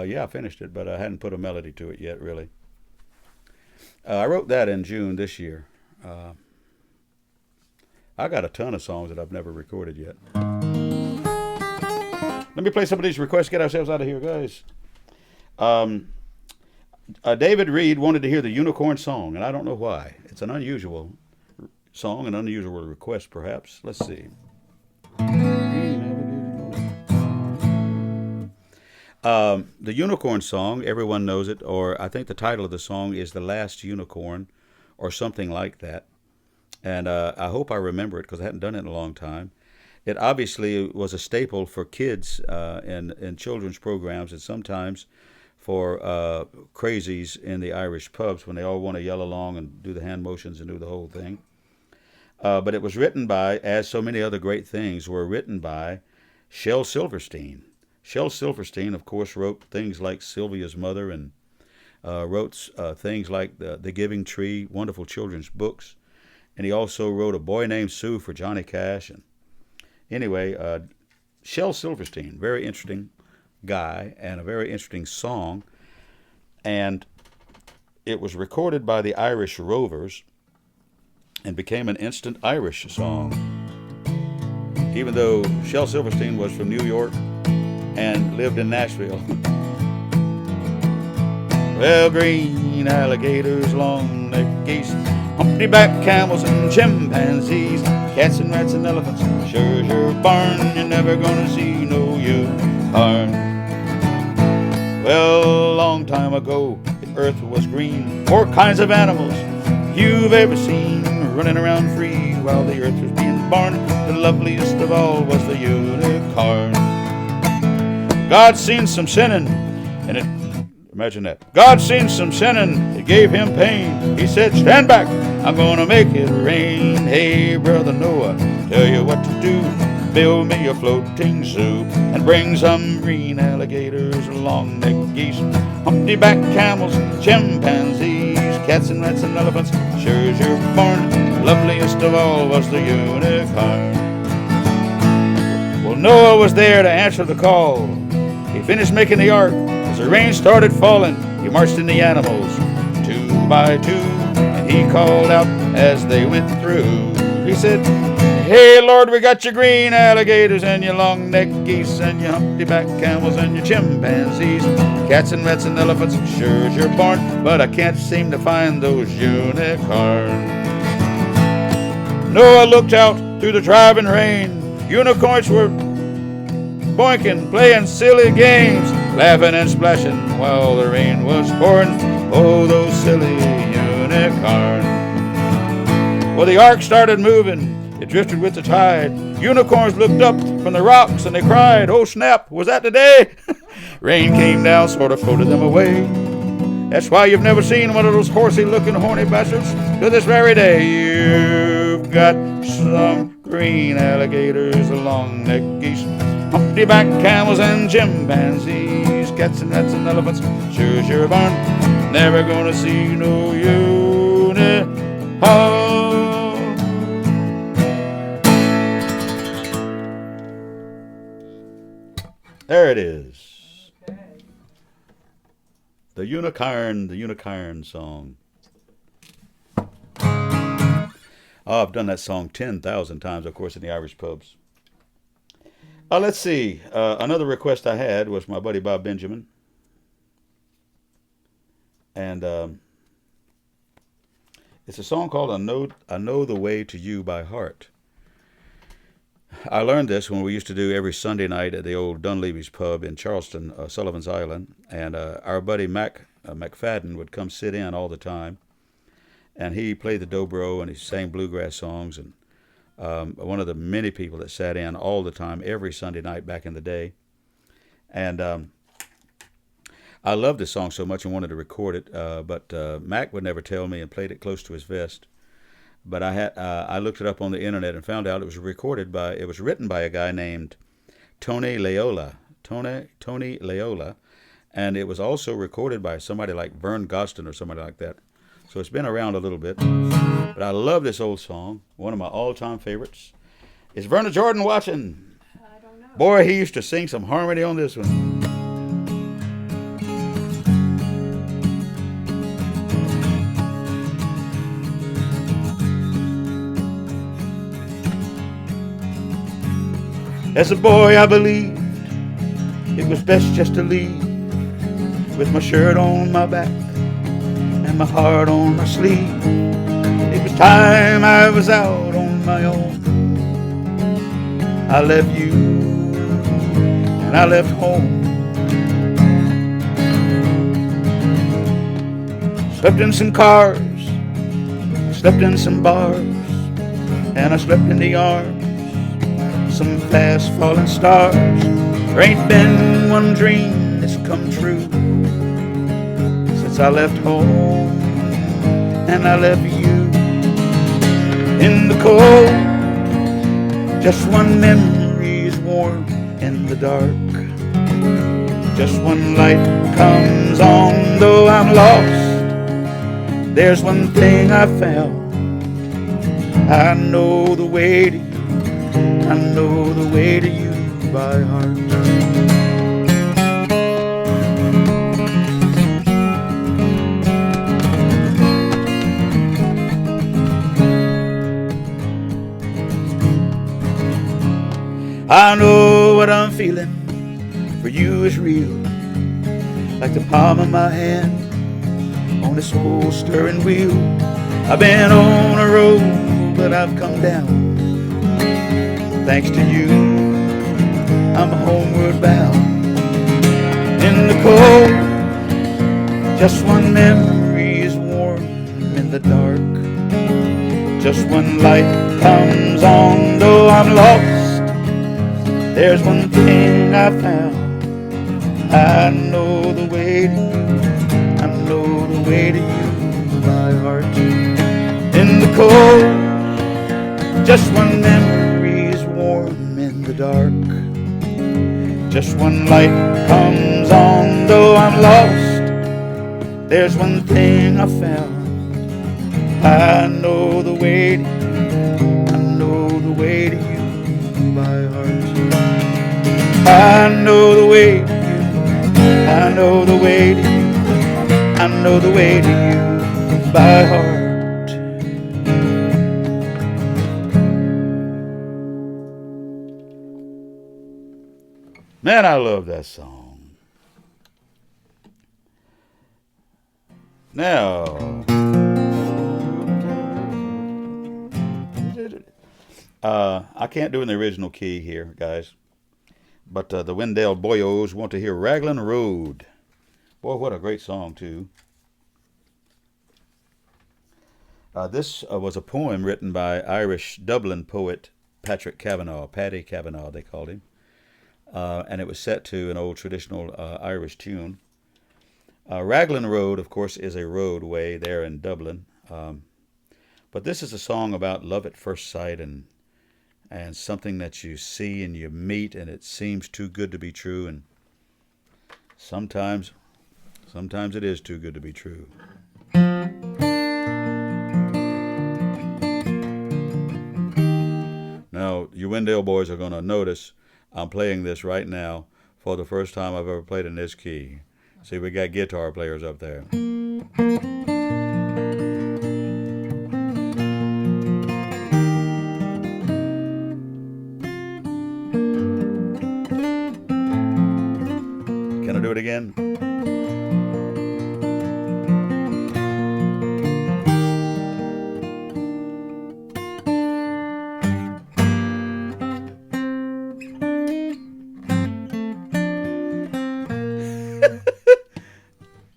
Yeah, I finished it, but I hadn't put a melody to it yet, really. I wrote that in June this year. I got a ton of songs that I've never recorded yet. Let me play some of these requests, get ourselves out of here, guys. David Reed wanted to hear the Unicorn Song, and I don't know why. It's an unusual song, an unusual request, perhaps. Let's see. The Unicorn Song, everyone knows it, or I think the title of the song is The Last Unicorn, or something like that. And I hope I remember it because I hadn't done it in a long time. It obviously was a staple for kids in children's programs, and sometimes for crazies in the Irish pubs when they all want to yell along and do the hand motions and do the whole thing. But it was written by, as so many other great things were written by, Shel Silverstein. Shel Silverstein, of course, wrote things like Sylvia's Mother and wrote things like the Giving Tree, wonderful children's books. And he also wrote A Boy Named Sue for Johnny Cash. And anyway, Shel Silverstein, very interesting guy and a very interesting song. And it was recorded by the Irish Rovers and became an instant Irish song. Even though Shel Silverstein was from New York and lived in Nashville. Well, green alligators, long-necked geese, humpty-back camels and chimpanzees, cats and rats and elephants, sure barn, you're never gonna see no unicorn. Well, a long time ago, the earth was green, 4 kinds of animals you've ever seen, running around free while the earth was being born. The loveliest of all was the unicorn. God seen some sinning, and it, imagine that. God seen some sinning, it gave him pain. He said, stand back, I'm gonna make it rain. Hey, brother Noah, tell you what to do. Build me a floating zoo and bring some green alligators, long-necked geese, humpty-back camels, chimpanzees, cats and rats and elephants, sure as you're born. Loveliest of all was the unicorn. Well, Noah was there to answer the call. He finished making the ark. As the rain started falling, he marched in the animals, 2 by 2, and he called out as they went through. He said, hey, Lord, we got your green alligators and your long-necked geese and your humpty-back camels and your chimpanzees, cats and rats and elephants, sure as you're born, but I can't seem to find those unicorns. Noah looked out through the driving rain. Unicorns were boinking, playing silly games, laughing and splashing while the rain was pouring. Oh, those silly unicorns. Well, the ark started moving. It drifted with the tide. Unicorns looked up from the rocks and they cried, oh snap, was that today? Rain came down, sort of floated them away. That's why you've never seen one of those horsey-looking horny bastards to this very day. You've got some green alligators, long-necked geese, humpty-back camels and chimpanzees, cats and rats and elephants, sure as you're born, never gonna see no unicorn. There it is. Okay. The unicorn song. Oh, I've done that song 10,000 times, of course, in the Irish pubs. Let's see. Another request I had was my buddy Bob Benjamin. And it's a song called I Know the Way to You by Heart. I learned this when we used to do every Sunday night at the old Dunleavy's pub in Charleston, Sullivan's Island. And our buddy McFadden would come sit in all the time. And he played the dobro and he sang bluegrass songs. And one of the many people that sat in all the time, every Sunday night back in the day. And I loved this song so much and wanted to record it, but Mac would never tell me and played it close to his vest. But I looked it up on the internet and found out it was written by a guy named Tony Leola. Tony Leola. And it was also recorded by somebody like Vern Gosdin or somebody like that. So it's been around a little bit. But I love this old song. One of my all-time favorites. Is Verna Jordan watching? I don't know. Boy, he used to sing some harmony on this one. As a boy, I believed it was best just to leave with my shirt on my back and my heart on my sleeve. It was time I was out on my own. I left you and I left home. Slept in some cars, slept in some bars, and I slept in the arms some fast falling stars. There ain't been one dream that's come true since I left home and I left you in the cold. Just one memory is warm in the dark. Just one light comes on though I'm lost. There's one thing I found. I know the way to you. I know the way to you by heart. I know what I'm feeling for you is real, like the palm of my hand on this old stirring wheel. I've been on a road, but I've come down. Thanks to you, I'm homeward bound. In the cold, just one memory is warm in the dark. Just one light comes on though I'm lost. There's one thing I found. I know the way to you. I know the way to you by heart. In the cold, just one memory warm in the dark. Just one light comes on though I'm lost. There's one thing I found. I know the way to you. I know the way to you by heart. I know the way to you. I know the way to you. I know the way to you by heart. Man, I love that song. Now, I can't do it in the original key here, guys. But the Wendell Boyos want to hear Raglan Road. Boy, what a great song, too. This was a poem written by Irish Dublin poet Patrick Kavanagh. Paddy Kavanagh, they called him. And it was set to an old traditional Irish tune. Raglan Road, of course, is a roadway there in Dublin. But this is a song about love at first sight and something that you see and you meet and it seems too good to be true. And sometimes it is too good to be true. Now, you Wendell boys are going to notice I'm playing this right now for the first time I've ever played in this key. See, we got guitar players up there. Can I do it again?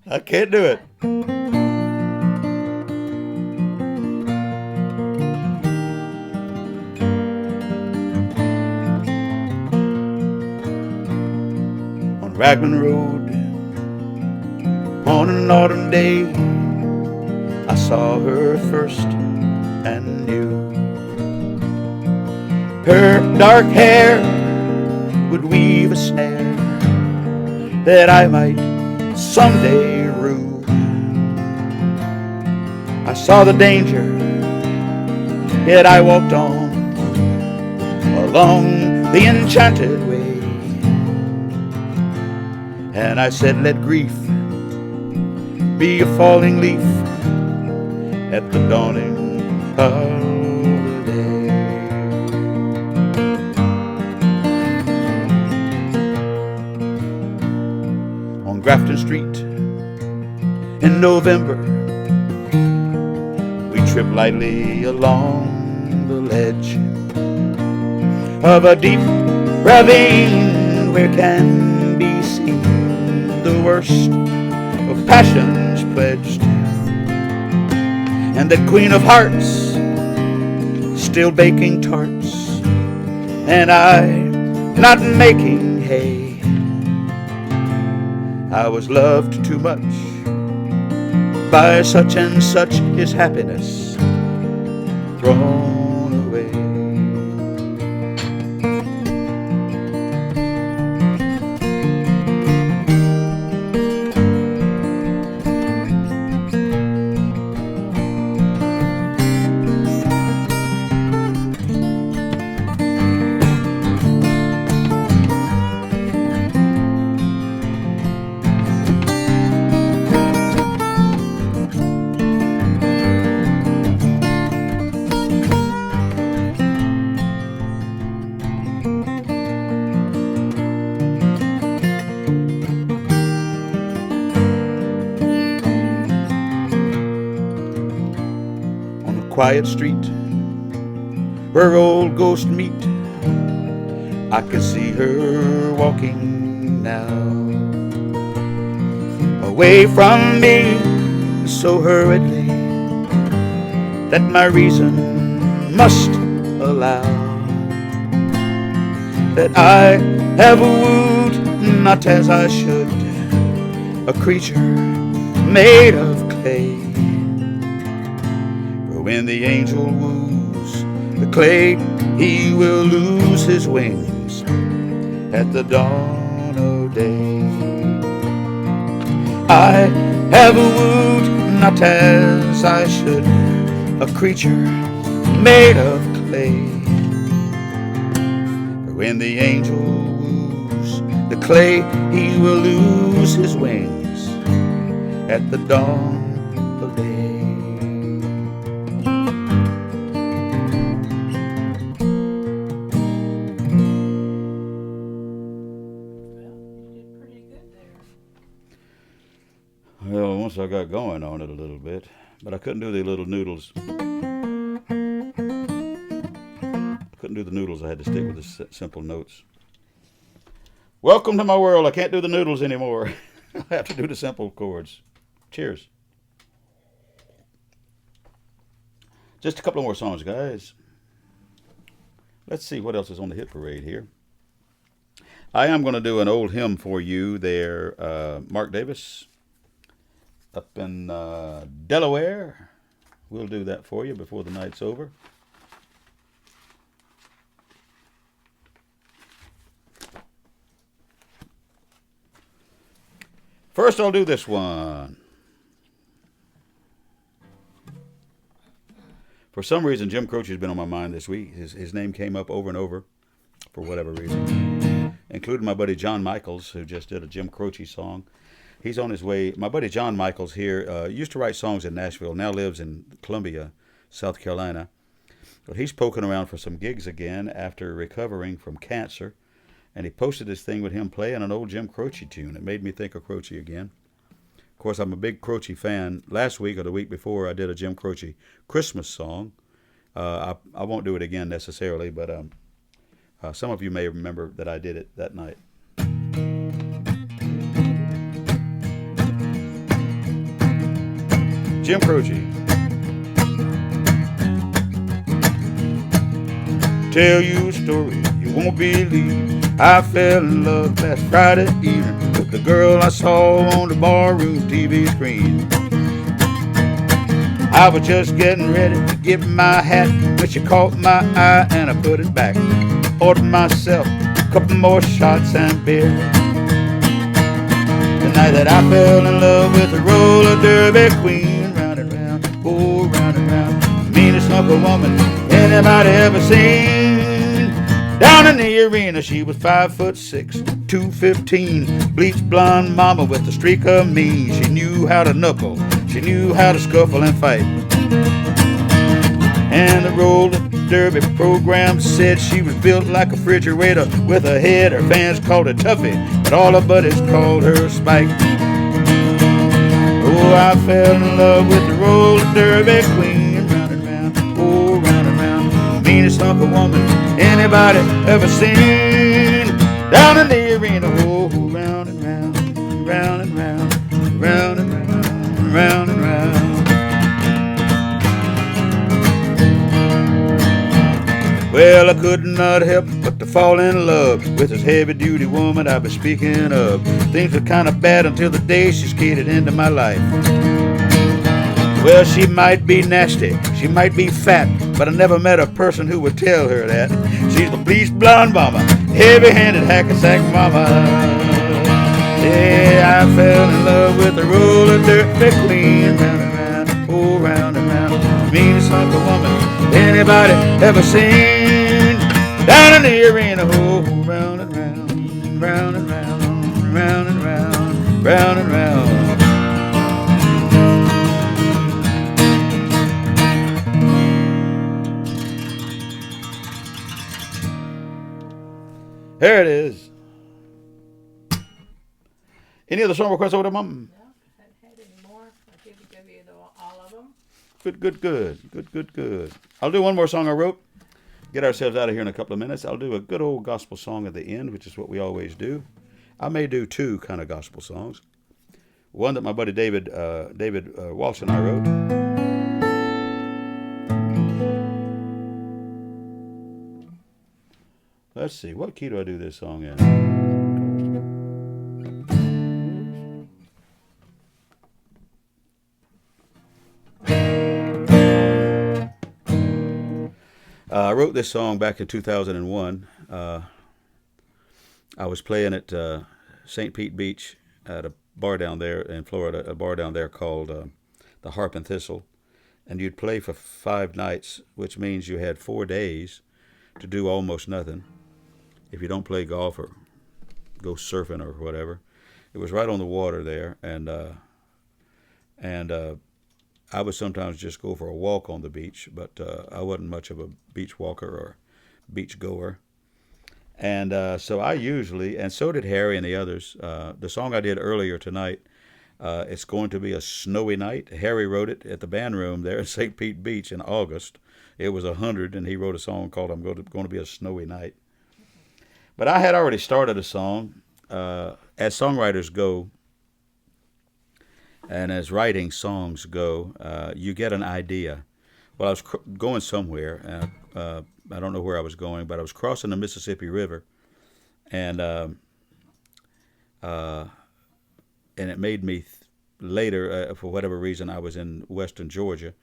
I can't do it. On Raglan Road, one autumn day I saw her first and knew her dark hair would weave a snare that I might someday rue. I saw the danger, yet I walked on along the enchanted way. And I said, let grief be a falling leaf at the dawning of the day. On Grafton Street in November, we tripped lightly along the ledge of a deep ravine where can be seen the worst of passions pledged, and that Queen of Hearts still baking tarts, and I not making hay. I was loved too much by such and such is happiness thrown away. Quiet street where old ghosts meet, I can see her walking now, away from me so hurriedly that my reason must allow that I have wooed not as I should a creature made of clay. When the angel woos the clay, he will lose his wings at the dawn of day. I have wooed not as I should a creature made of clay. When the angel woos the clay, he will lose his wings at the dawn of day. Well, once I got going on it a little bit, but I couldn't do the little noodles. Couldn't do the noodles. I had to stick with the simple notes. Welcome to my world. I can't do the noodles anymore. I have to do the simple chords. Cheers. Just a couple more songs, guys. Let's see what else is on the hit parade here. I am going to do an old hymn for you there, Mark Davis. Up in Delaware. We'll do that for you before the night's over. First, I'll do this one. For some reason, Jim Croce's been on my mind this week. His name came up over and over for whatever reason, including my buddy John Michaels, who just did a Jim Croce song. He's on his way. My buddy John Michaels here used to write songs in Nashville, now lives in Columbia, South Carolina. But he's poking around for some gigs again after recovering from cancer. And he posted this thing with him playing an old Jim Croce tune. It made me think of Croce again. Of course, I'm a big Croce fan. Last week or the week before, I did a Jim Croce Christmas song. I won't do it again necessarily, but some of you may remember that I did it that night. Jim Croce. Tell you a story you won't believe. I fell in love last Friday evening with the girl I saw on the barroom TV screen. I was just getting ready to give my hat when she caught my eye and I put it back. Ordered myself a couple more shots and beer. The night that I fell in love with the roller derby queen. Round and round, oh round and round, meanest knuckle woman anybody ever seen. Down in the arena she was 5'6", 215, bleached blonde mama with a streak of mean. She knew how to knuckle, she knew how to scuffle and fight. And the roller derby program said she was built like a refrigerator with a head. Her fans called her Tuffy, but all her buddies called her Spike. Oh, I fell in love with the roller derby queen. Round and round, oh round and round, meanest hunk of woman anybody ever seen. Down in the arena, oh round and round, round and round, round and round, round and round. Well, I could not help but to fall in love with this heavy-duty woman I've been speaking of. Things were kind of bad until the day she skated into my life. Well, she might be nasty, she might be fat, but I never met a person who would tell her that. She's the bleached blonde mama, heavy-handed hack-a-sack mama. Yeah, I fell in love with the roller derby queen. Round and round, oh round and round, meanest hunk of woman anybody ever seen. Down in the arena, oh round and round, round and round, round and round, round and round. There it is. Any other song requests over there, Mom? No, I haven't had any more. I give you all of them. Good. I'll do one more song I wrote. Get ourselves out of here in a couple of minutes. I'll do a good old gospel song at the end, which is what we always do. I may do two kind of gospel songs. One that my buddy David Walsh and I wrote. Let's see, what key do I do this song in? I wrote this song back in 2001. I was playing at St. Pete Beach at a bar down there in Florida, a bar down there called the Harp and Thistle. And you'd play for 5 nights, which means you had 4 days to do almost nothing. If you don't play golf or go surfing or whatever. It was right on the water there, and I would sometimes just go for a walk on the beach, but I wasn't much of a beach walker or beach goer. And so I usually, and so did Harry and the others, the song I did earlier tonight, It's Going to Be a Snowy Night. Harry wrote it at the band room there at St. Pete Beach in August. It was 100, and he wrote a song called I'm Going to Be a Snowy Night. But I had already started a song. As songwriters go, and as writing songs go, you get an idea. Well, I was going somewhere. I don't know where I was going, but I was crossing the Mississippi River, and it made me later, for whatever reason, I was in western Georgia,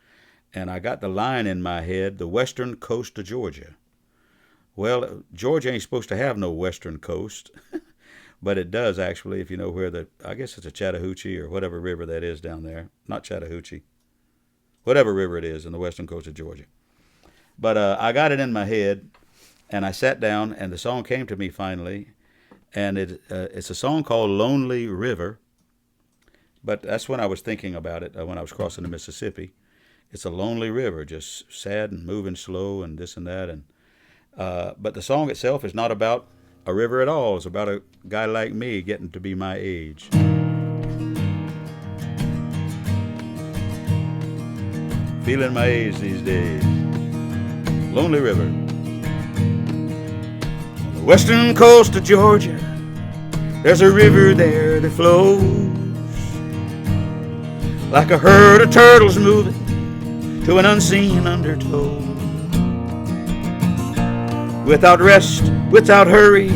and I got the line in my head, the western coast of Georgia. Well, Georgia ain't supposed to have no western coast, but it does actually, if you know where I guess it's a Chattahoochee or whatever river that is down there. Not Chattahoochee. Whatever river it is in the western coast of Georgia. But I got it in my head, and I sat down, and the song came to me finally, and it's a song called Lonely River, but that's when I was thinking about it, when I was crossing the Mississippi. It's a lonely river, just sad and moving slow and this and that, and but the song itself is not about a river at all. It's about a guy like me getting to be my age. Feeling my age these days. Lonely River. On the western coast of Georgia, there's a river there that flows like a herd of turtles moving to an unseen undertow. Without rest, without hurry,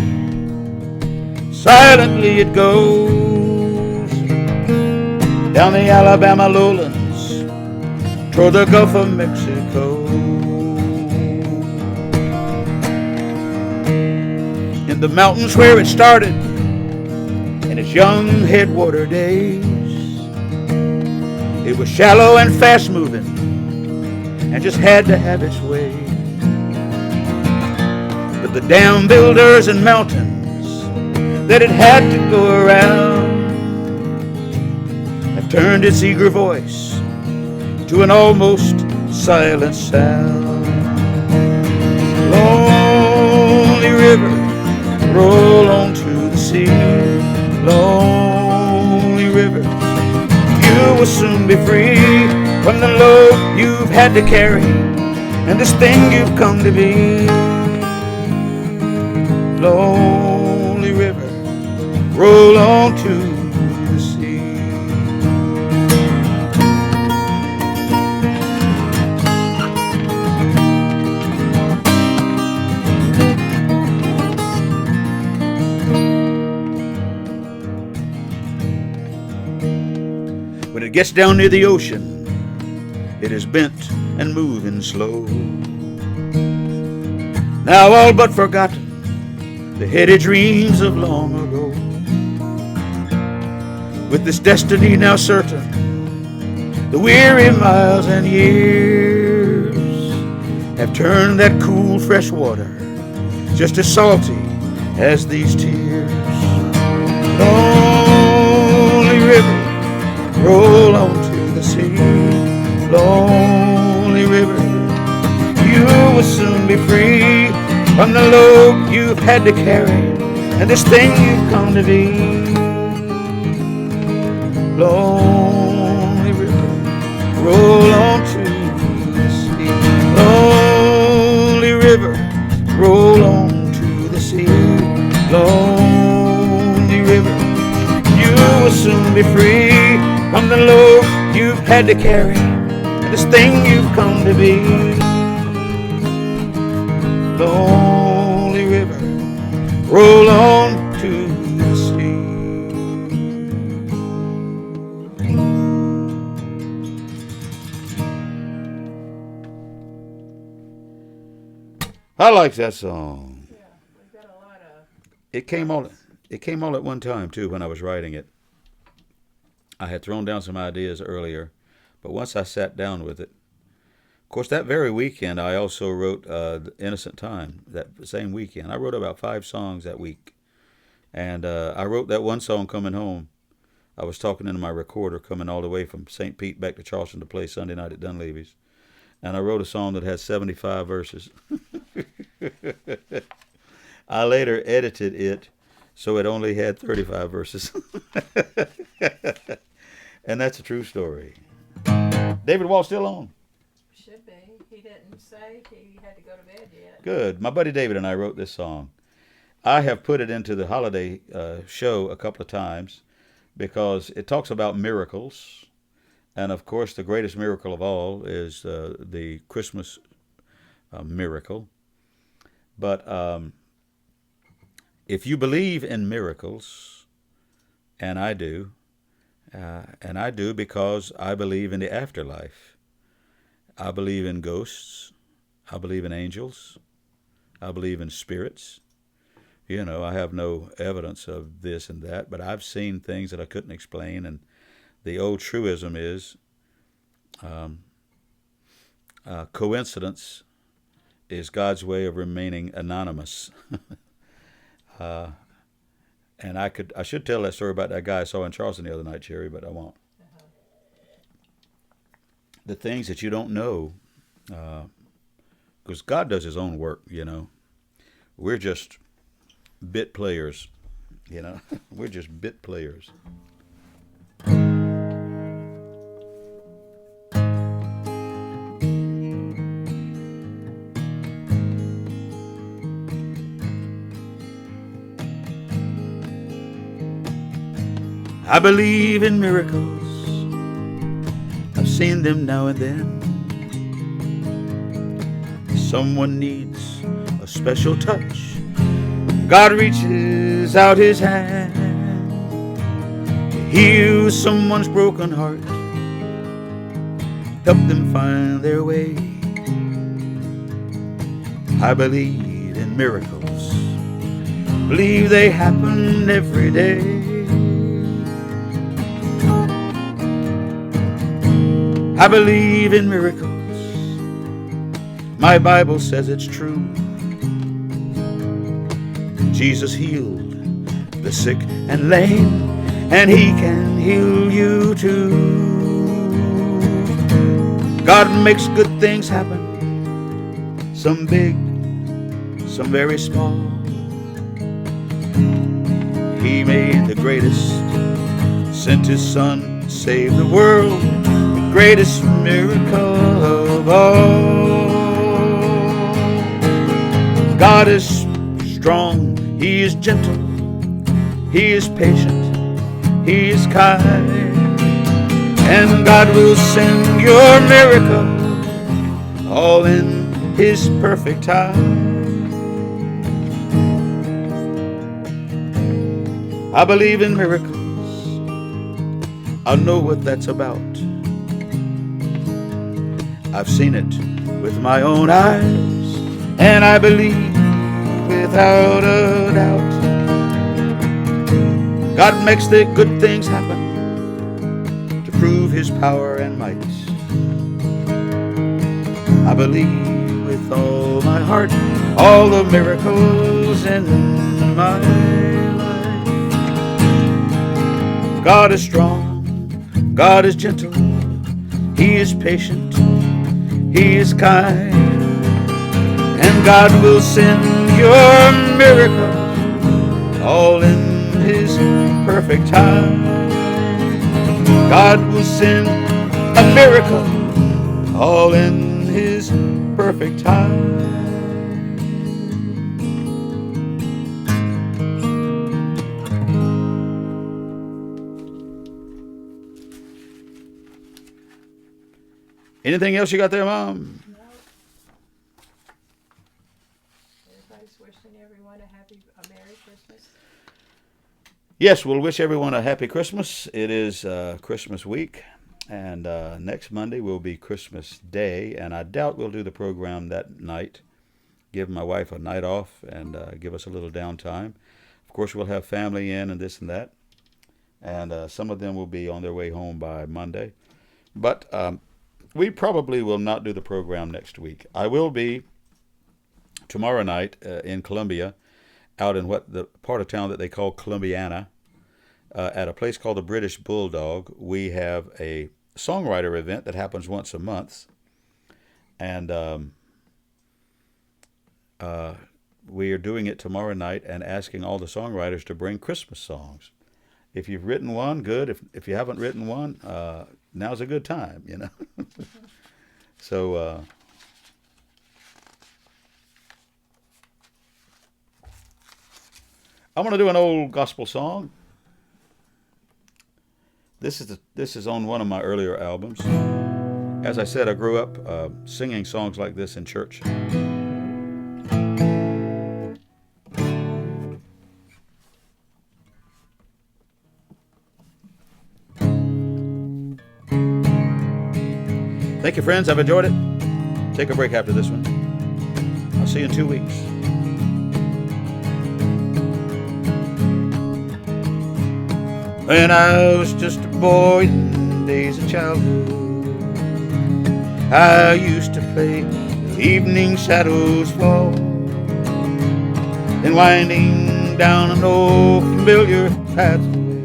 silently it goes. down the Alabama lowlands toward the Gulf of Mexico. In the mountains where it started in its young headwater days, it was shallow and fast moving and just had to have its way. But the dam builders and mountains that it had to go around have turned its eager voice to an almost silent sound. Lonely river, roll on to the sea. Lonely river, you will soon be free from the load you've had to carry and this thing you've come to be. Lonely river, roll on to the sea. When it gets down near the ocean, it is bent and moving slow. Now all but forgotten, the heady dreams of long ago. With this destiny now certain, the weary miles and years have turned that cool fresh water just as salty as these tears. Lonely river, roll on to the sea. Lonely river, you will soon be free from the load you've had to carry and this thing you've come to be. Lonely river, roll on to the sea. Lonely river, roll on to the sea. Lonely river, you will soon be free from the load you've had to carry and this thing you've come to be. Lonely river, roll on to the sea. I like that song. Yeah, we've got a lot of. It came all at one time too when I was writing it. I had thrown down some ideas earlier, but once I sat down with it, of course, that very weekend, I also wrote Innocent Time, that same weekend. I wrote about 5 songs that week. And I wrote that one song, Coming Home. I was talking into my recorder coming all the way from St. Pete back to Charleston to play Sunday night at Dunleavy's. And I wrote a song that had 75 verses. I later edited it so it only had 35 verses. And that's a true story. David Wall still on? Should be. He didn't say he had to go to bed yet. Good. My buddy David and I wrote this song. I have put it into the holiday show a couple of times because it talks about miracles. And of course, the greatest miracle of all is the Christmas miracle. But if you believe in miracles, and I do because I believe in the afterlife. I believe in ghosts. I believe in angels. I believe in spirits. You know, I have no evidence of this and that, but I've seen things that I couldn't explain. And the old truism is coincidence is God's way of remaining anonymous. And I should tell that story about that guy I saw in Charleston the other night, Jerry, but I won't. The things that you don't know, because God does his own work, you know. We're just bit players, you know. We're just bit players. I believe in miracles. I've seen them now and then. Someone needs a special touch. God reaches out his hand to Heal someone's broken heart. Help them find their way. I believe in miracles. Believe they happen every day. I believe in miracles. My Bible says it's true. Jesus healed the sick and lame, and He can heal you too. God makes good things happen, some big, some very small. He made the greatest, sent His Son to save the world, the greatest miracle of all. God is strong, He is gentle, He is patient, He is kind, and God will send your miracle all in His perfect time. I believe in miracles. I know what that's about. I've seen it with my own eyes, and I believe without a doubt. God makes the good things happen to prove His power and might. I believe with all my heart all the miracles in my life. God is strong, God is gentle, He is patient, He is kind, and God will send your miracle all in His perfect time. God will send a miracle all in His perfect time. Anything else you got there, Mom? No. Everybody's wishing everyone a Merry Christmas. Yes, we'll wish everyone a happy Christmas. It is Christmas week, and next Monday will be Christmas Day, and I doubt we'll do the program that night. Give my wife a night off and give us a little downtime. Of course, we'll have family in and this and that, and some of them will be on their way home by Monday. But we probably will not do the program next week. I will be tomorrow night in Columbia, out in what the part of town that they call Columbiana, at a place called the British Bulldog. We have a songwriter event that happens once a month, and we are doing it tomorrow night and asking all the songwriters to bring Christmas songs. If you've written one, good. If you haven't written one, now's a good time, you know. So I'm going to do an old gospel song. This is on one of my earlier albums. As I said, I grew up singing songs like this in church. Thank you, friends. I've enjoyed it. Take a break after this one. I'll see you in 2 weeks. When I was just a boy in the days of childhood, I used to play till evening shadows fall, then winding down an old familiar pathway.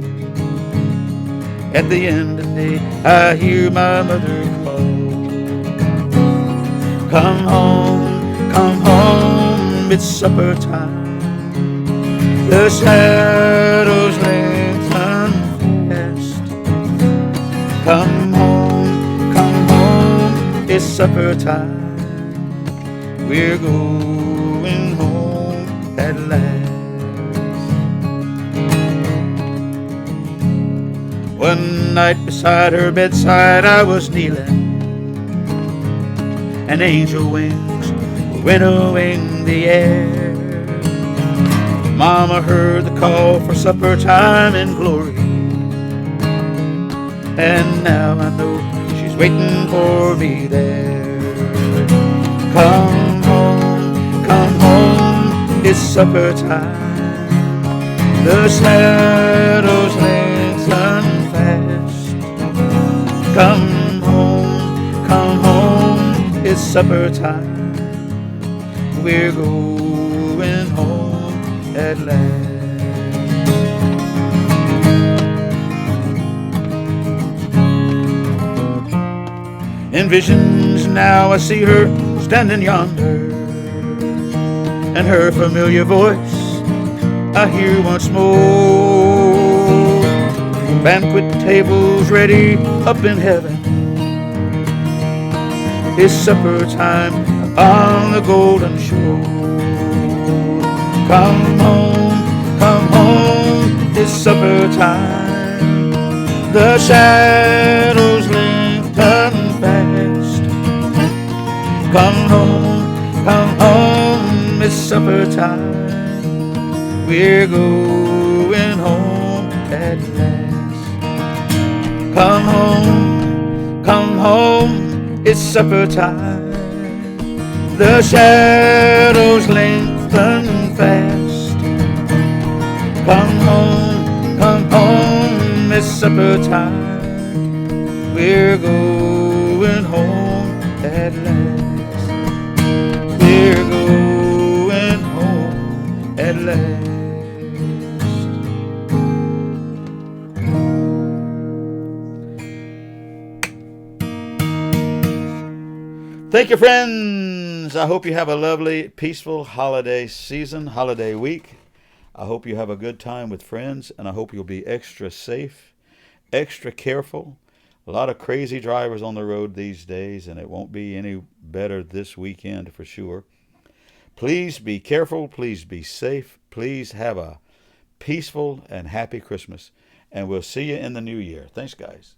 At the end of the day, I hear my mother call. Come home, it's supper time. The shadows lengthen fast. Come home, it's supper time. We're going home at last. One night beside her bedside I was kneeling, and angel wings were winnowing the air. Mama heard the call for supper time in glory, and now I know she's waiting for me there. Come home, it's supper time. The shadows lengthen fast. Come home, it's supper time. We're going home at last. In visions now I see her standing yonder, and her familiar voice I hear once more. Banquet tables ready up in heaven. It's supper time on the golden shore. Come home, it's supper time. The shadows lengthen fast. Come home, it's supper time. We're going home at last. Come home, it's supper time. The shadows lengthen fast. Come home, it's supper time. We're going home at last. We're going home at last. Thank you, friends. I hope you have a lovely, peaceful holiday season, holiday week. I hope you have a good time with friends, and I hope you'll be extra safe, extra careful. A lot of crazy drivers on the road these days, and it won't be any better this weekend for sure. Please be careful. Please be safe. Please have a peaceful and happy Christmas, and we'll see you in the new year. Thanks, guys.